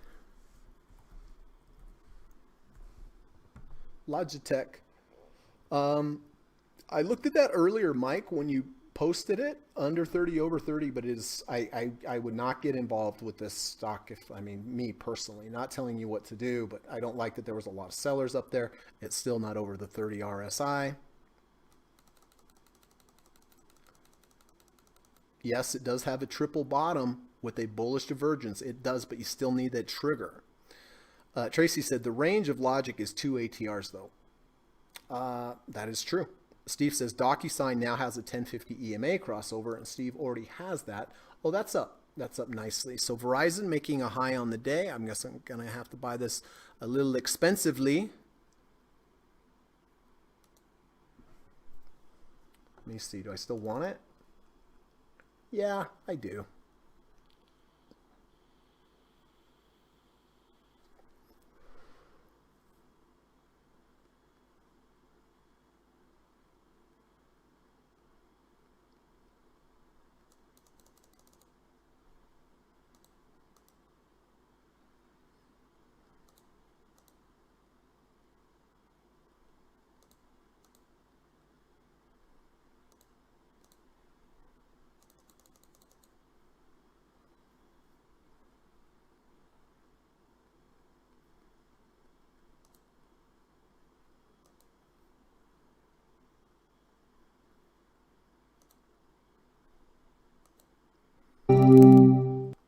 A: I looked at that earlier, Mike, when you posted it, under 30, over 30, but it is, I would not get involved with this stock if, I mean, me personally, not telling you what to do, but I don't like that there was a lot of sellers up there. It's still not over the 30 RSI. Yes, it does have a triple bottom with a bullish divergence. It does, but you still need that trigger. Tracy said the range of logic is 2 ATRs though. That is true. Steve says DocuSign now has a 1050 EMA crossover, and Steve already has that. Oh, that's up. That's up nicely. So Verizon making a high on the day. I'm guessing I'm going to have to buy this a little expensively. Let me see. Do I still want it? Yeah, I do.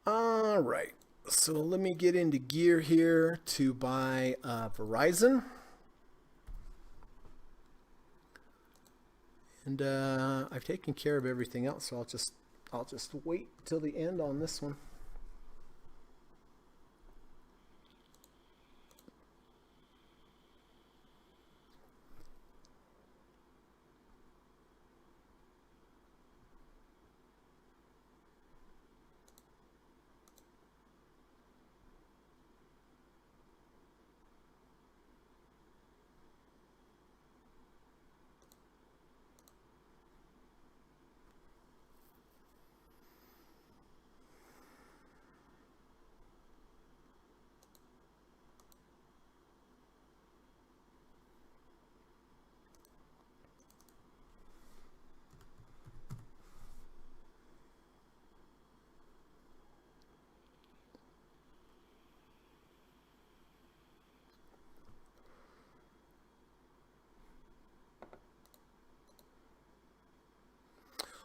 A: All right, so let me get into gear here to buy Verizon. And I've taken care of everything else, so I'll just wait till the end on this one.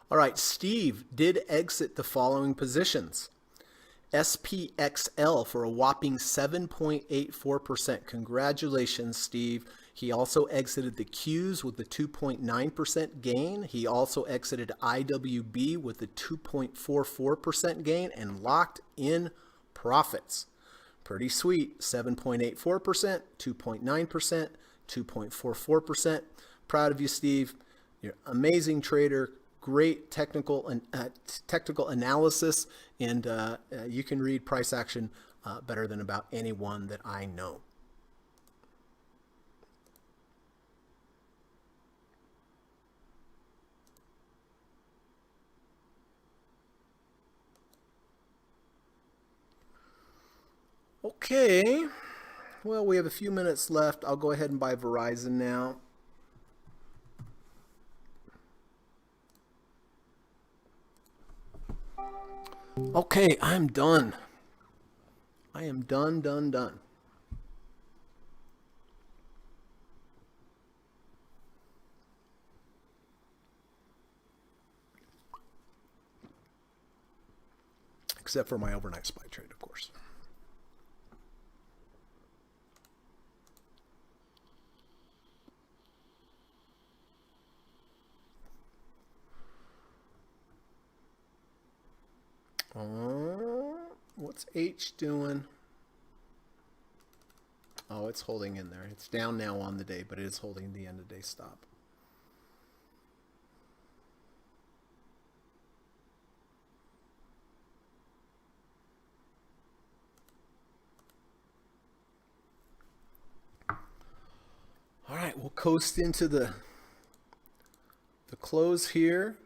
A: All right, Steve did exit the following positions. SPXL for a whopping 7.84%. Congratulations, Steve. He also exited the Qs with the 2.9% gain. He also exited IWB with the 2.44% gain and locked in profits. Pretty sweet. 7.84%, 2.9%, 2.44%. Proud of you, Steve. You're an amazing trader. Great technical analysis, and you can read price action better than about anyone that I know. Okay, well, we have a few minutes left. I'll go ahead and buy Verizon now. Okay, I'm done. I am done. Except for my overnight SPY trade, of course. What's H doing? Oh, it's holding in there. It's down now on the day, but it is holding the end of day stop. All right, we'll coast into the close here.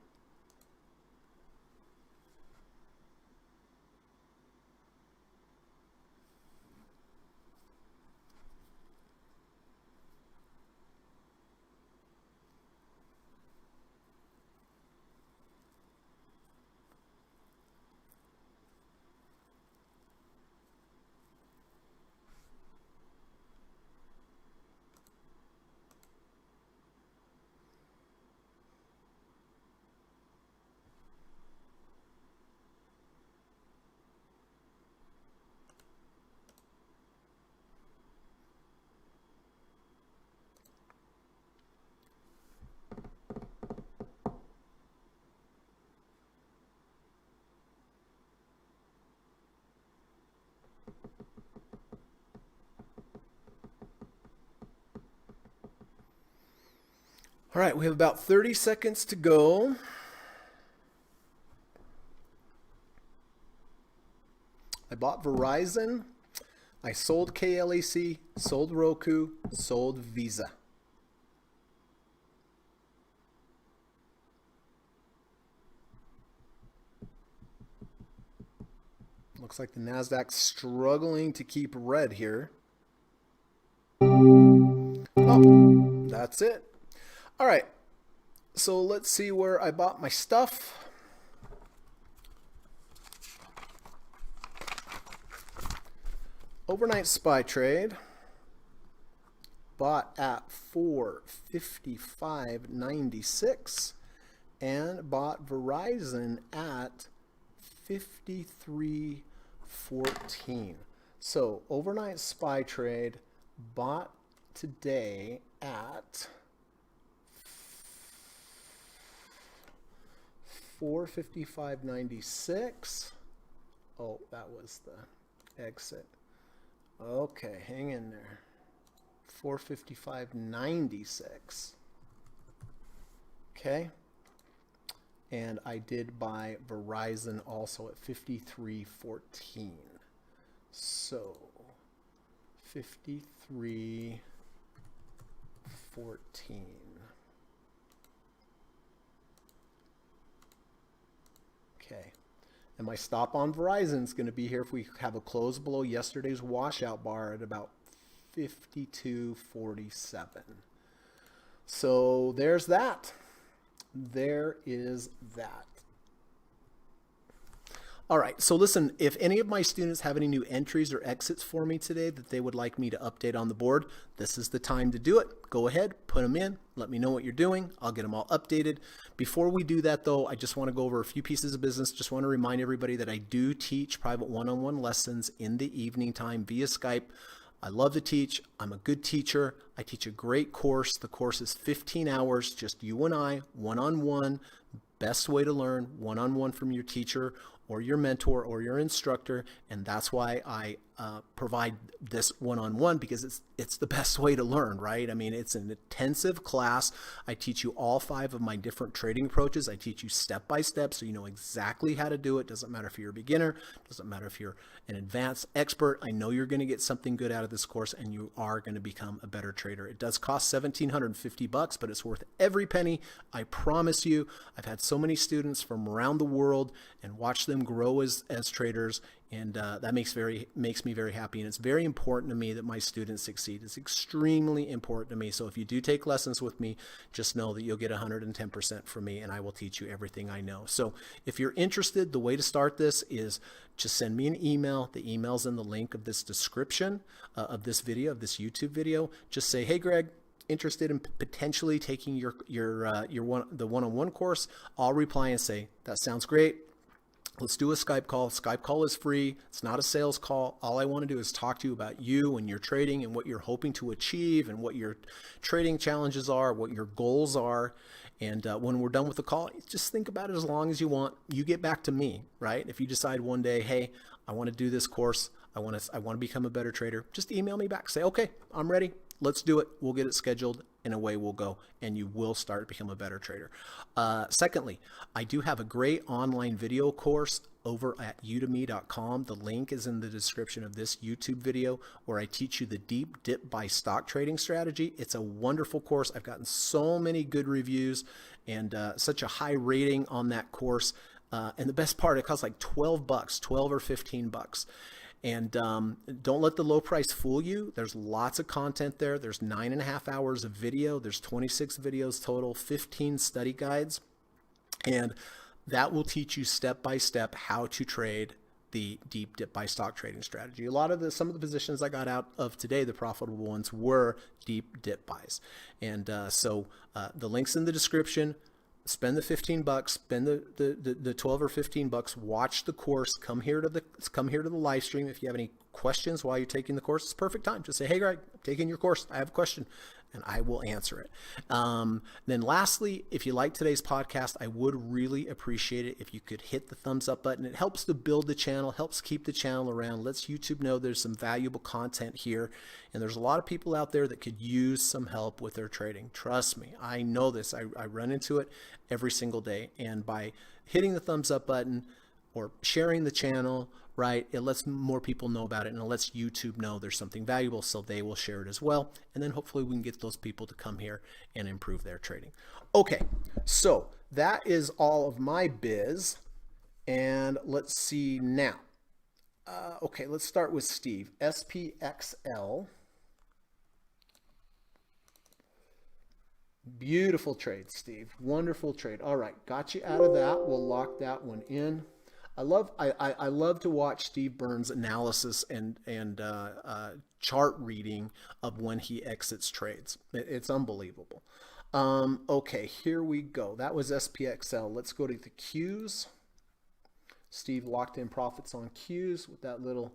A: All right, we have about 30 seconds to go. I bought Verizon. I sold KLAC, sold Roku, sold Visa. Looks like the NASDAQ's struggling to keep red here. Oh, that's it. All right, so let's see where I bought my stuff. Overnight SPY trade, bought at 455.96 and bought Verizon at 53.14. So overnight SPY trade, bought today at 455.96. Oh, that was the exit. Okay, hang in there. 455.96. Okay. And I did buy Verizon also at 53.14. So 53.14. Okay. And my stop on Verizon is going to be here if we have a close below yesterday's washout bar at about 52.47. So there's that. There is that. All right, so listen, if any of my students have any new entries or exits for me today that they would like me to update on the board, this is the time to do it. Go ahead, put them in, let me know what you're doing. I'll get them all updated. Before we do that though, I just want to go over a few pieces of business. Just want to remind everybody that I do teach private one-on-one lessons in the evening time via Skype. I love to teach. I'm a good teacher. I teach a great course. The course is 15 hours, just you and I, one-on-one. Best way to learn, one-on-one from your teacher or your mentor or your instructor. And that's why I provide this one-on-one, because it's the best way to learn, right? I mean, it's an intensive class. I teach you all 5 of my different trading approaches. I teach you step by step so you know exactly how to do it. Doesn't matter if you're a beginner, doesn't matter if you're an advanced expert. I know you're going to get something good out of this course and you are going to become a better trader. It does cost $1,750, but it's worth every penny. I promise you. I've had so many students from around the world and watched them grow as traders. And that makes me very happy. And it's very important to me that my students succeed. It's extremely important to me. So if you do take lessons with me, just know that you'll get 110% from me, and I will teach you everything I know. So if you're interested, the way to start this is just send me an email. The email's in the link of this description of this video, of this YouTube video. Just say, hey, Greg, interested in potentially taking the one-on-one course. I'll reply and say, that sounds great. Let's do a Skype call. Skype call is free. It's not a sales call. All I want to do is talk to you about you and your trading and what you're hoping to achieve and what your trading challenges are, what your goals are. And when we're done with the call, just think about it as long as you want. You get back to me, right? If you decide one day, hey, I want to do this course, I want to become a better trader, just email me back. Say, okay, I'm ready. Let's do it. We'll get it scheduled and away we'll go, and you will start to become a better trader. Secondly, I do have a great online video course over at udemy.com. The link is in the description of this YouTube video, where I teach you the deep dip buy stock trading strategy. It's a wonderful course. I've gotten so many good reviews and such a high rating on that course. And the best part, it costs like $12, 12 or 15 bucks. And don't let the low price fool you. There's lots of content there. There's 9.5 hours of video. There's 26 videos total, 15 study guides. And that will teach you step by step how to trade the deep dip buy stock trading strategy. Some of the positions I got out of today, the profitable ones, were deep dip buys. And so the link's in the description. Spend the 15 bucks, spend the 12 or 15 bucks, watch the course, come here to the live stream. If you have any questions while you're taking the course, it's perfect time. Just say, hey, Greg, I'm taking your course. I have a question, and I will answer it. Then lastly, if you like today's podcast, I would really appreciate it if you could hit the thumbs up button. It helps to build the channel, helps keep the channel around, lets YouTube know there's some valuable content here. And there's a lot of people out there that could use some help with their trading. Trust me, I know this. I run into it every single day. And by hitting the thumbs up button or sharing the channel, right, it lets more people know about it, and it lets YouTube know there's something valuable, so they will share it as well. And then hopefully we can get those people to come here and improve their trading. Okay, so that is all of my biz. And let's see now. Okay, let's start with Steve. SPXL. Beautiful trade, Steve. Wonderful trade. All right, got you out of that. We'll lock that one in. I love to watch Steve Burns' analysis and chart reading of when he exits trades. It's unbelievable. Okay, here we go. That was SPXL. Let's go to the Qs. Steve locked in profits on Qs with that little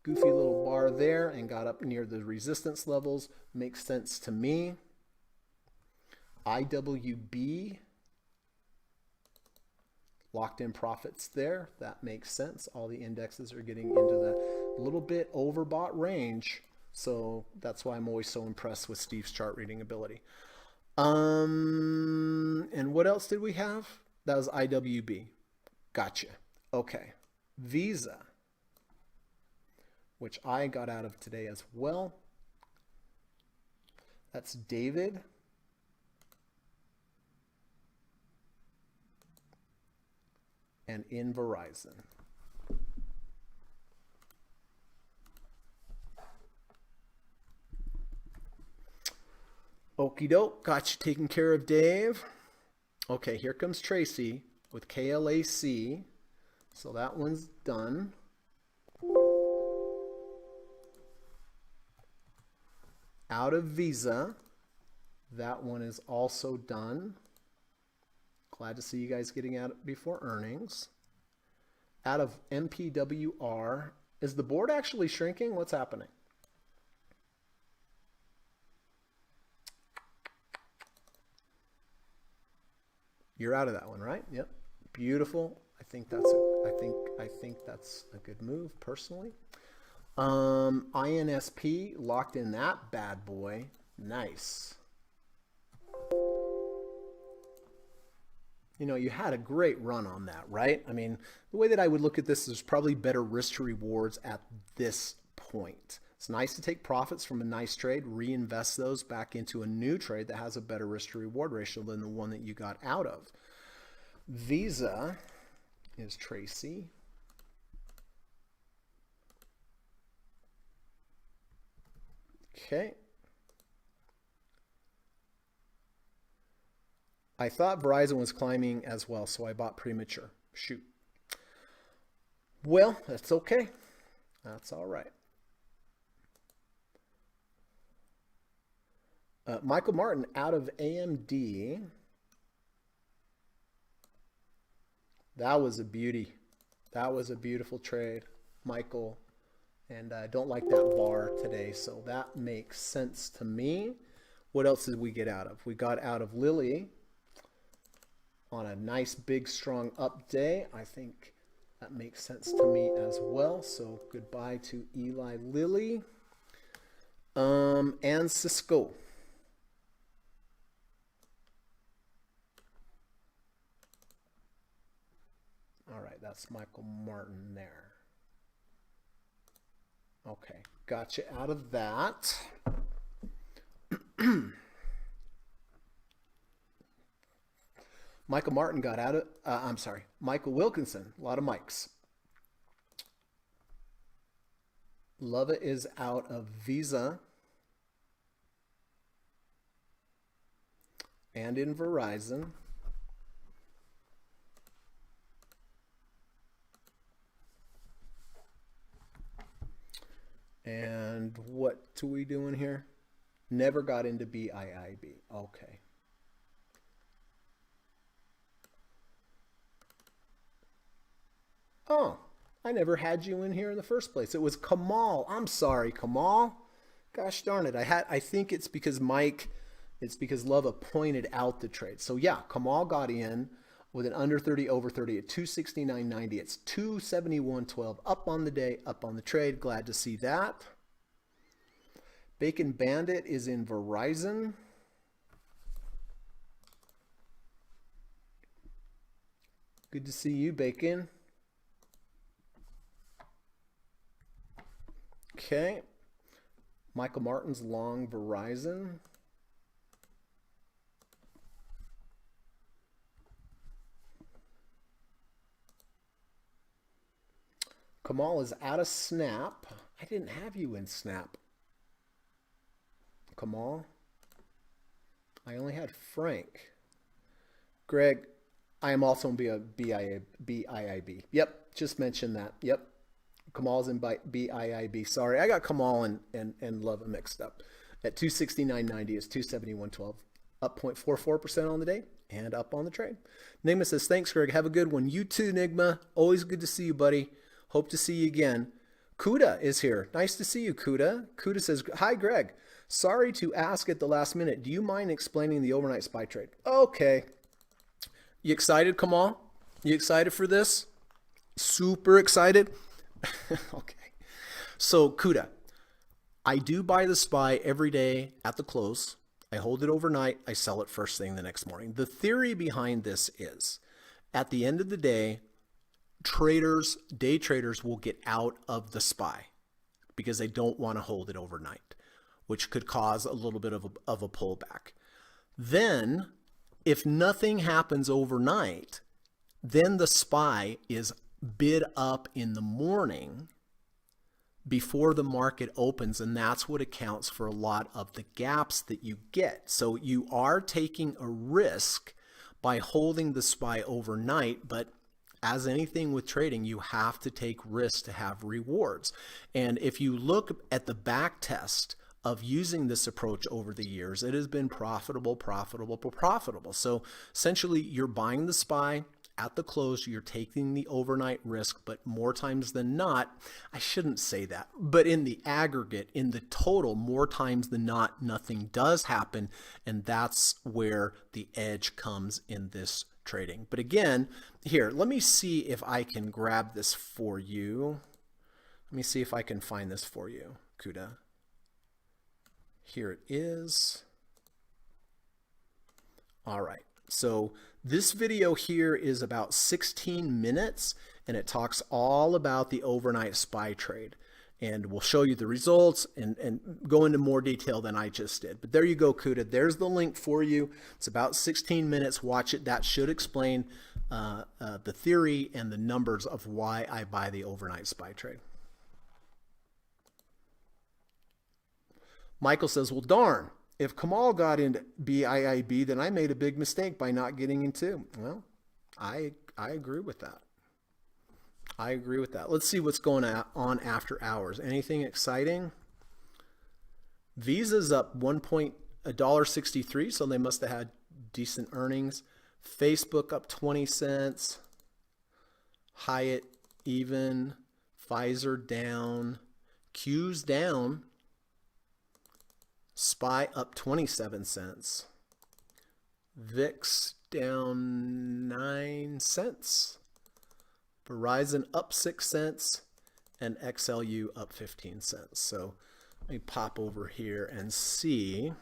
A: goofy little bar there and got up near the resistance levels. Makes sense to me. IWB. Locked in profits there. That makes sense. All the indexes are getting into the little bit overbought range. So that's why I'm always so impressed with Steve's chart reading ability. And what else did we have? That was IWB. Gotcha. Okay. Visa, which I got out of today as well. That's David. And in Verizon. Okie doke, got you taken care of, Dave. Okay, here comes Tracy with KLAC. So that one's done. Out of Visa, that one is also done. Glad to see you guys getting out before earnings. Out of MPWR, is the board actually shrinking? What's happening? You're out of that one, right? Yep. Beautiful. I think that's a good move personally. INSP locked in that bad boy. Nice. You know, you had a great run on that, right? I mean, the way that I would look at this is probably better risk to rewards at this point. It's nice to take profits from a nice trade, reinvest those back into a new trade that has a better risk to reward ratio than the one that you got out of. Visa is Tracy. Okay. I thought Verizon was climbing as well, so I bought premature. Shoot. Well, that's okay. That's all right. Michael Martin out of AMD. That was a beauty. That was a beautiful trade, Michael. And I don't like that bar today, so that makes sense to me. What else did we get out of? We got out of Lilly on a nice, big, strong up day. I think that makes sense to me as well. So goodbye to Eli Lilly. And Cisco. All right, that's Michael Martin there. Okay, gotcha out of that. Michael Martin got out of, Michael Wilkinson, a lot of mics. Lova is out of Visa and in Verizon. And what are we doing here? Never got into BIIB. Okay. Oh, I never had you in here in the first place. It was Kamal. I'm sorry, Kamal. Gosh darn it. I think it's because Lova pointed out the trade. So yeah, Kamal got in with an under 30, over 30 at 269.90. It's 271.12 up on the day, up on the trade. Glad to see that. Bacon Bandit is in Verizon. Good to see you, Bacon. Okay. Michael Martin's long Verizon. Kamal is out of Snap. I didn't have you in Snap. Kamal. I only had Frank. Greg, I am also in BIIB. Yep, just mentioned that. Yep. Kamal's in BIIB. Sorry, I got Kamal and Lova mixed up. At 269.90 is 271.12. Up 0.44% on the day and up on the trade. Nigma says, thanks, Greg. Have a good one. You too, Nigma. Always good to see you, buddy. Hope to see you again. Kuda is here. Nice to see you, Kuda. Kuda says, hi, Greg. Sorry to ask at the last minute. Do you mind explaining the overnight SPY trade? Okay. You excited, Kamal? You excited for this? Super excited? Okay. So, CUDA, I do buy the SPY every day at the close. I hold it overnight. I sell it first thing the next morning. The theory behind this is at the end of the day, day traders will get out of the SPY because they don't want to hold it overnight, which could cause a little bit of a pullback. Then, if nothing happens overnight, then the SPY is bid up in the morning before the market opens, and that's what accounts for a lot of the gaps that you get. So you are taking a risk by holding the SPY overnight, but as anything with trading, you have to take risks to have rewards. And if you look at the back test of using this approach over the years, it has been profitable. So essentially you're buying the SPY at the close, you're taking the overnight risk, but more times than not, I shouldn't say that, but in the aggregate, in the total, more times than not, nothing does happen. And that's where the edge comes in this trading. But again, here, let me see if I can grab this for you. Let me see if I can find this for you, CUDA. Here it is. All right. So this video here is about 16 minutes, and it talks all about the overnight SPY trade. And we'll show you the results and go into more detail than I just did. But there you go, CUDA. There's the link for you. It's about 16 minutes. Watch it. That should explain the theory and the numbers of why I buy the overnight SPY trade. Michael says, well, darn. If Kamal got into BIIB, then I made a big mistake by not getting into. Well, I agree with that. I agree with that. Let's see what's going on after hours. Anything exciting? Visa's up $1.63, so they must have had decent earnings. Facebook up 20 cents. Hyatt even. Pfizer down. Q's down. SPY up 27 cents. VIX down 9 cents. Verizon up 6 cents. And XLU up 15 cents. So let me pop over here and see.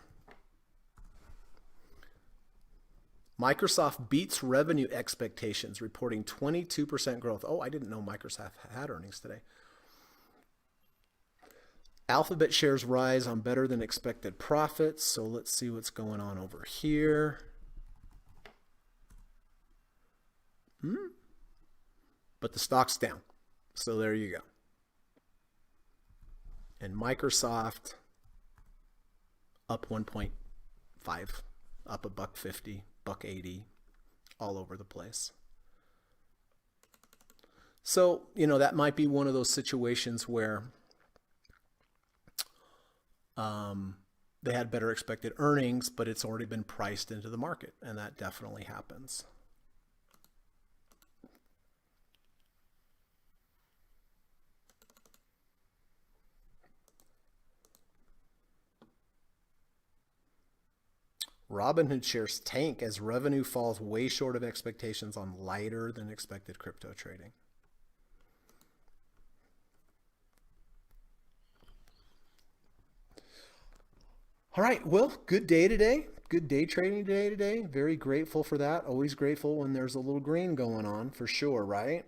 A: Microsoft beats revenue expectations, reporting 22% growth. Oh, I didn't know Microsoft had earnings today. Alphabet shares rise on better than expected profits. So let's see what's going on over here. But the stock's down. So there you go. And Microsoft up 1.5, up $1.50, $1.80, all over the place. So, you know, that might be one of those situations where they had better expected earnings, but it's already been priced into the market, and that definitely happens. Robinhood shares tank as revenue falls way short of expectations on lighter than expected crypto trading. All right, well, good day today. Good day trading day today. Very grateful for that. Always grateful when there's a little green going on, for sure, right?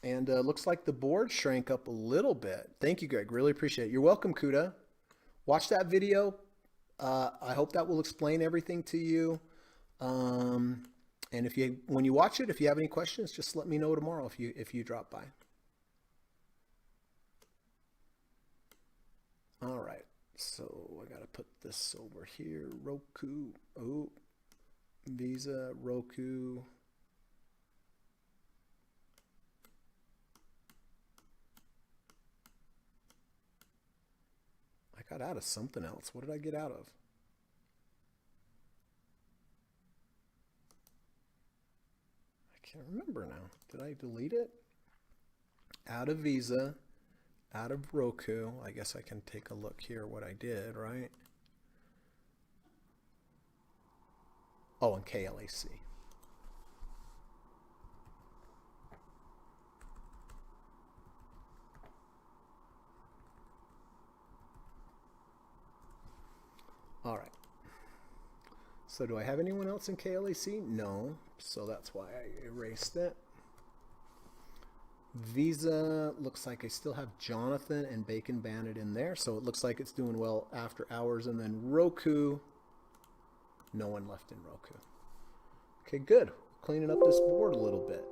A: And looks like the board shrank up a little bit. Thank you, Greg. Really appreciate it. You're welcome, CUDA. Watch that video. I hope that will explain everything to you. And when you watch it, if you have any questions, just let me know tomorrow if you drop by. All right. So I got to put this over here. Roku. Oh, Visa, Roku. I got out of something else. What did I get out of? I can't remember now. Did I delete it? Out of Visa. Out of Roku. I guess I can take a look here what I did, right? Oh, and KLAC. All right. So do I have anyone else in KLAC? No. So that's why I erased that. Visa, looks like I still have Jonathan and Bacon Bandit in there. So it looks like it's doing well after hours. And then Roku, no one left in Roku. Okay, good. Cleaning up this board a little bit.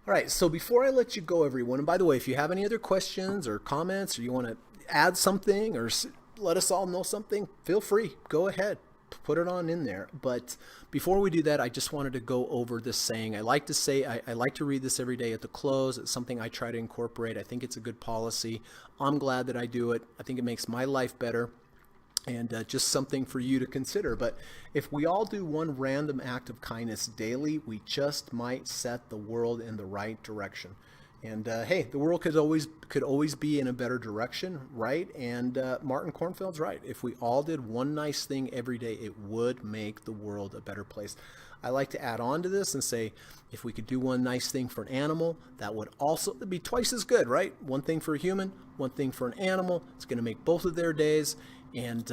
A: All right, so before I let you go, everyone, and by the way, if you have any other questions or comments, or you want to add something or let us all know something, feel free. Go ahead. Put it on in there. But before we do that, I just wanted to go over this saying. I like to say, I like to read this every day at the close. It's something I try to incorporate. I think it's a good policy. I'm glad that I do it. I think it makes my life better. And just something for you to consider. But if we all do one random act of kindness daily, we just might set the world in the right direction. And hey, the world could always be in a better direction, right? And Martin Kornfeld's right. If we all did one nice thing every day, it would make the world a better place. I like to add on to this and say, if we could do one nice thing for an animal, that would also be twice as good, right? One thing for a human, one thing for an animal. It's going to make both of their days. And,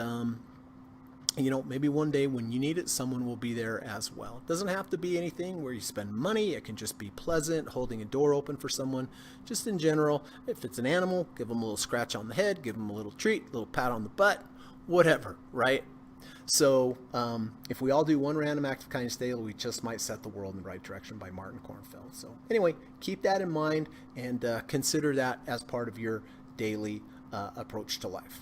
A: you know, maybe one day when you need it, someone will be there as well. It doesn't have to be anything where you spend money. It can just be pleasant, holding a door open for someone. Just in general, if it's an animal, give them a little scratch on the head, give them a little treat, a little pat on the butt, whatever, right? So if we all do one random act of kindness daily, we just might set the world in the right direction, by Martin Kornfeld. So anyway, keep that in mind and consider that as part of your daily approach to life.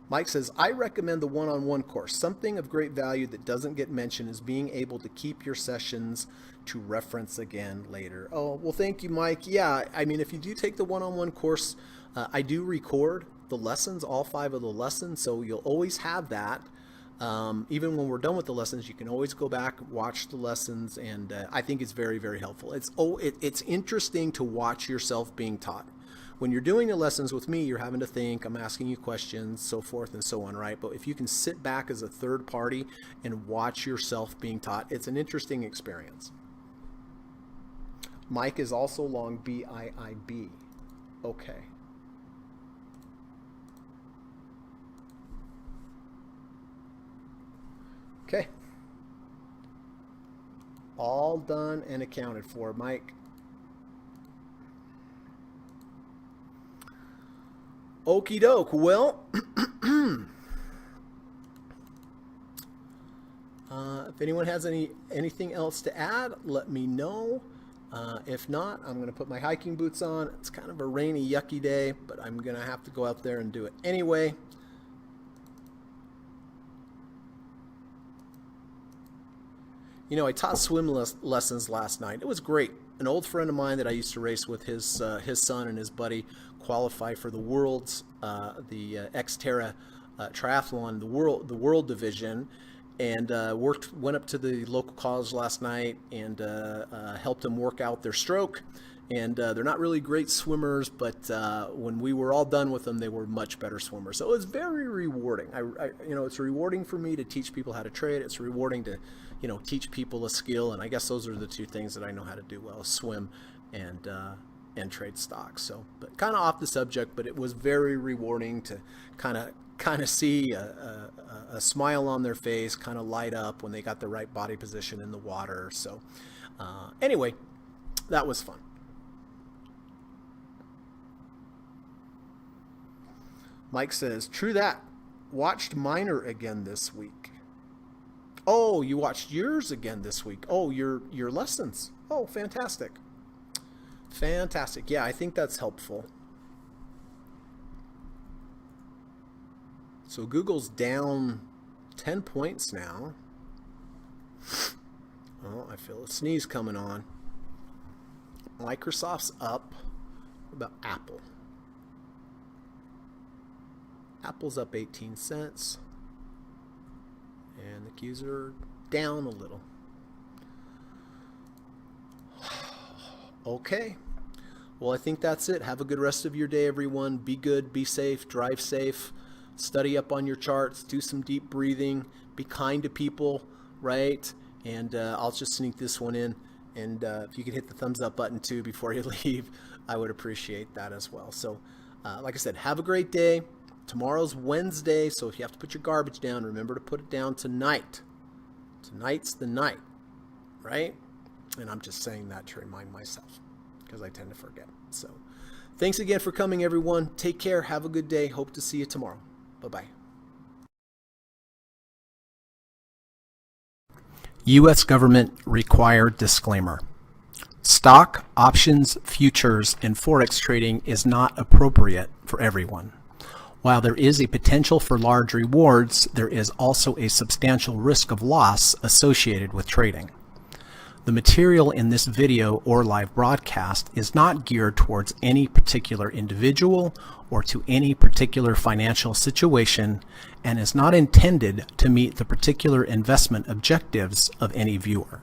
A: Mike says, I recommend the one-on-one course. Something of great value that doesn't get mentioned is being able to keep your sessions to reference again later. Oh, well, thank you, Mike. Yeah, I mean, if you do take the one-on-one course, I do record the lessons, all 5 of the lessons, so you'll always have that. Even when we're done with the lessons, you can always go back, watch the lessons, and I think it's very, very helpful. It's interesting to watch yourself being taught. When you're doing the lessons with me, you're having to think, I'm asking you questions, so forth and so on, right? But if you can sit back as a third party and watch yourself being taught, it's an interesting experience. Mike is also long, B-I-I-B. Okay. Okay. All done and accounted for, Mike. Okie doke. Well, if anyone has anything else to add, let me know. If not, I'm going to put my hiking boots on. It's kind of a rainy, yucky day, but I'm going to have to go out there and do it anyway. You know, I taught swim lessons last night. It was great. An old friend of mine that I used to race with, his son and his buddy qualified for the world's the Xterra triathlon, the world division, and went up to the local college last night and helped them work out their stroke. And they're not really great swimmers, but when we were all done with them, they were much better swimmers. So it was very rewarding. You know, it's rewarding for me to teach people how to trade. It's rewarding to, you know, teach people a skill. And I guess those are the 2 things that I know how to do well: swim and trade stocks. So, but kind of off the subject, but it was very rewarding to kind of see a smile on their face, kind of light up when they got the right body position in the water. So, anyway, that was fun. Mike says, true that. Watched Minor again this week. Oh, you watched yours again this week. Oh, your lessons. Oh, fantastic. Fantastic. Yeah, I think that's helpful. So Google's down 10 points now. Oh, I feel a sneeze coming on. Microsoft's up. What about Apple? Apple's up 18 cents. And the Qs are down a little. Okay. Well, I think that's it. Have a good rest of your day, everyone. Be good, be safe, drive safe, study up on your charts, do some deep breathing, be kind to people, right? And I'll just sneak this one in. And if you could hit the thumbs up button too before you leave, I would appreciate that as well. So like I said, have a great day. Tomorrow's Wednesday, so if you have to put your garbage down, remember to put it down tonight. Tonight's the night, right? And I'm just saying that to remind myself because I tend to forget. So thanks again for coming, everyone. Take care. Have a good day. Hope to see you tomorrow. Bye-bye. U.S. government required disclaimer. Stock, options, futures, and forex trading is not appropriate for everyone. While there is a potential for large rewards, there is also a substantial risk of loss associated with trading. The material in this video or live broadcast is not geared towards any particular individual or to any particular financial situation and is not intended to meet the particular investment objectives of any viewer.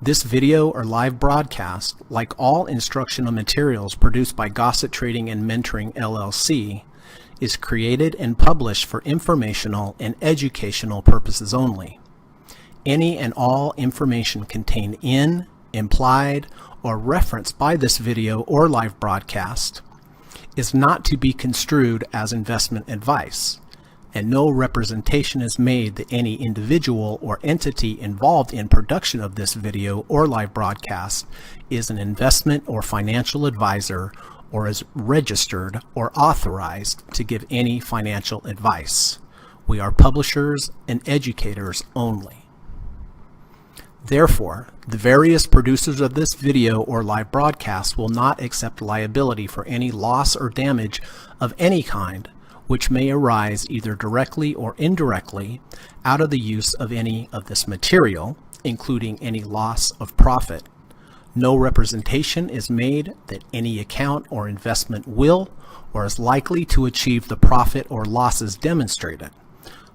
A: This video or live broadcast, like all instructional materials produced by Gossett Trading and Mentoring LLC, is created and published for informational and educational purposes only. Any and all information contained in, implied, or referenced by this video or live broadcast is not to be construed as investment advice, and no representation is made that any individual or entity involved in production of this video or live broadcast is an investment or financial advisor or is registered or authorized to give any financial advice. We are publishers and educators only. Therefore, the various producers of this video or live broadcast will not accept liability for any loss or damage of any kind which may arise either directly or indirectly out of the use of any of this material, including any loss of profit. No representation is made that any account or investment will or is likely to achieve the profit or losses demonstrated.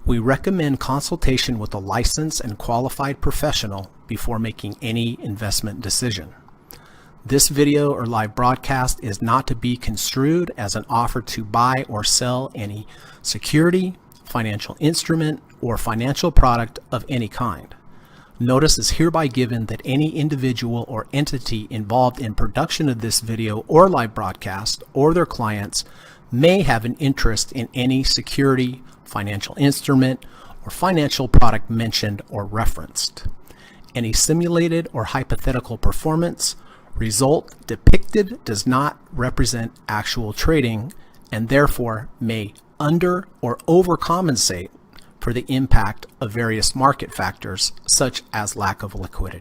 A: We recommend consultation with a licensed and qualified professional before making any investment decision. This video or live broadcast is not to be construed as an offer to buy or sell any security, financial instrument, or financial product of any kind. Notice is hereby given that any individual or entity involved in production of this video or live broadcast or their clients may have an interest in any security, financial instrument, or financial product mentioned or referenced. Any simulated or hypothetical performance result depicted does not represent actual trading and therefore may under or overcompensate for the impact of various market factors such as lack of liquidity.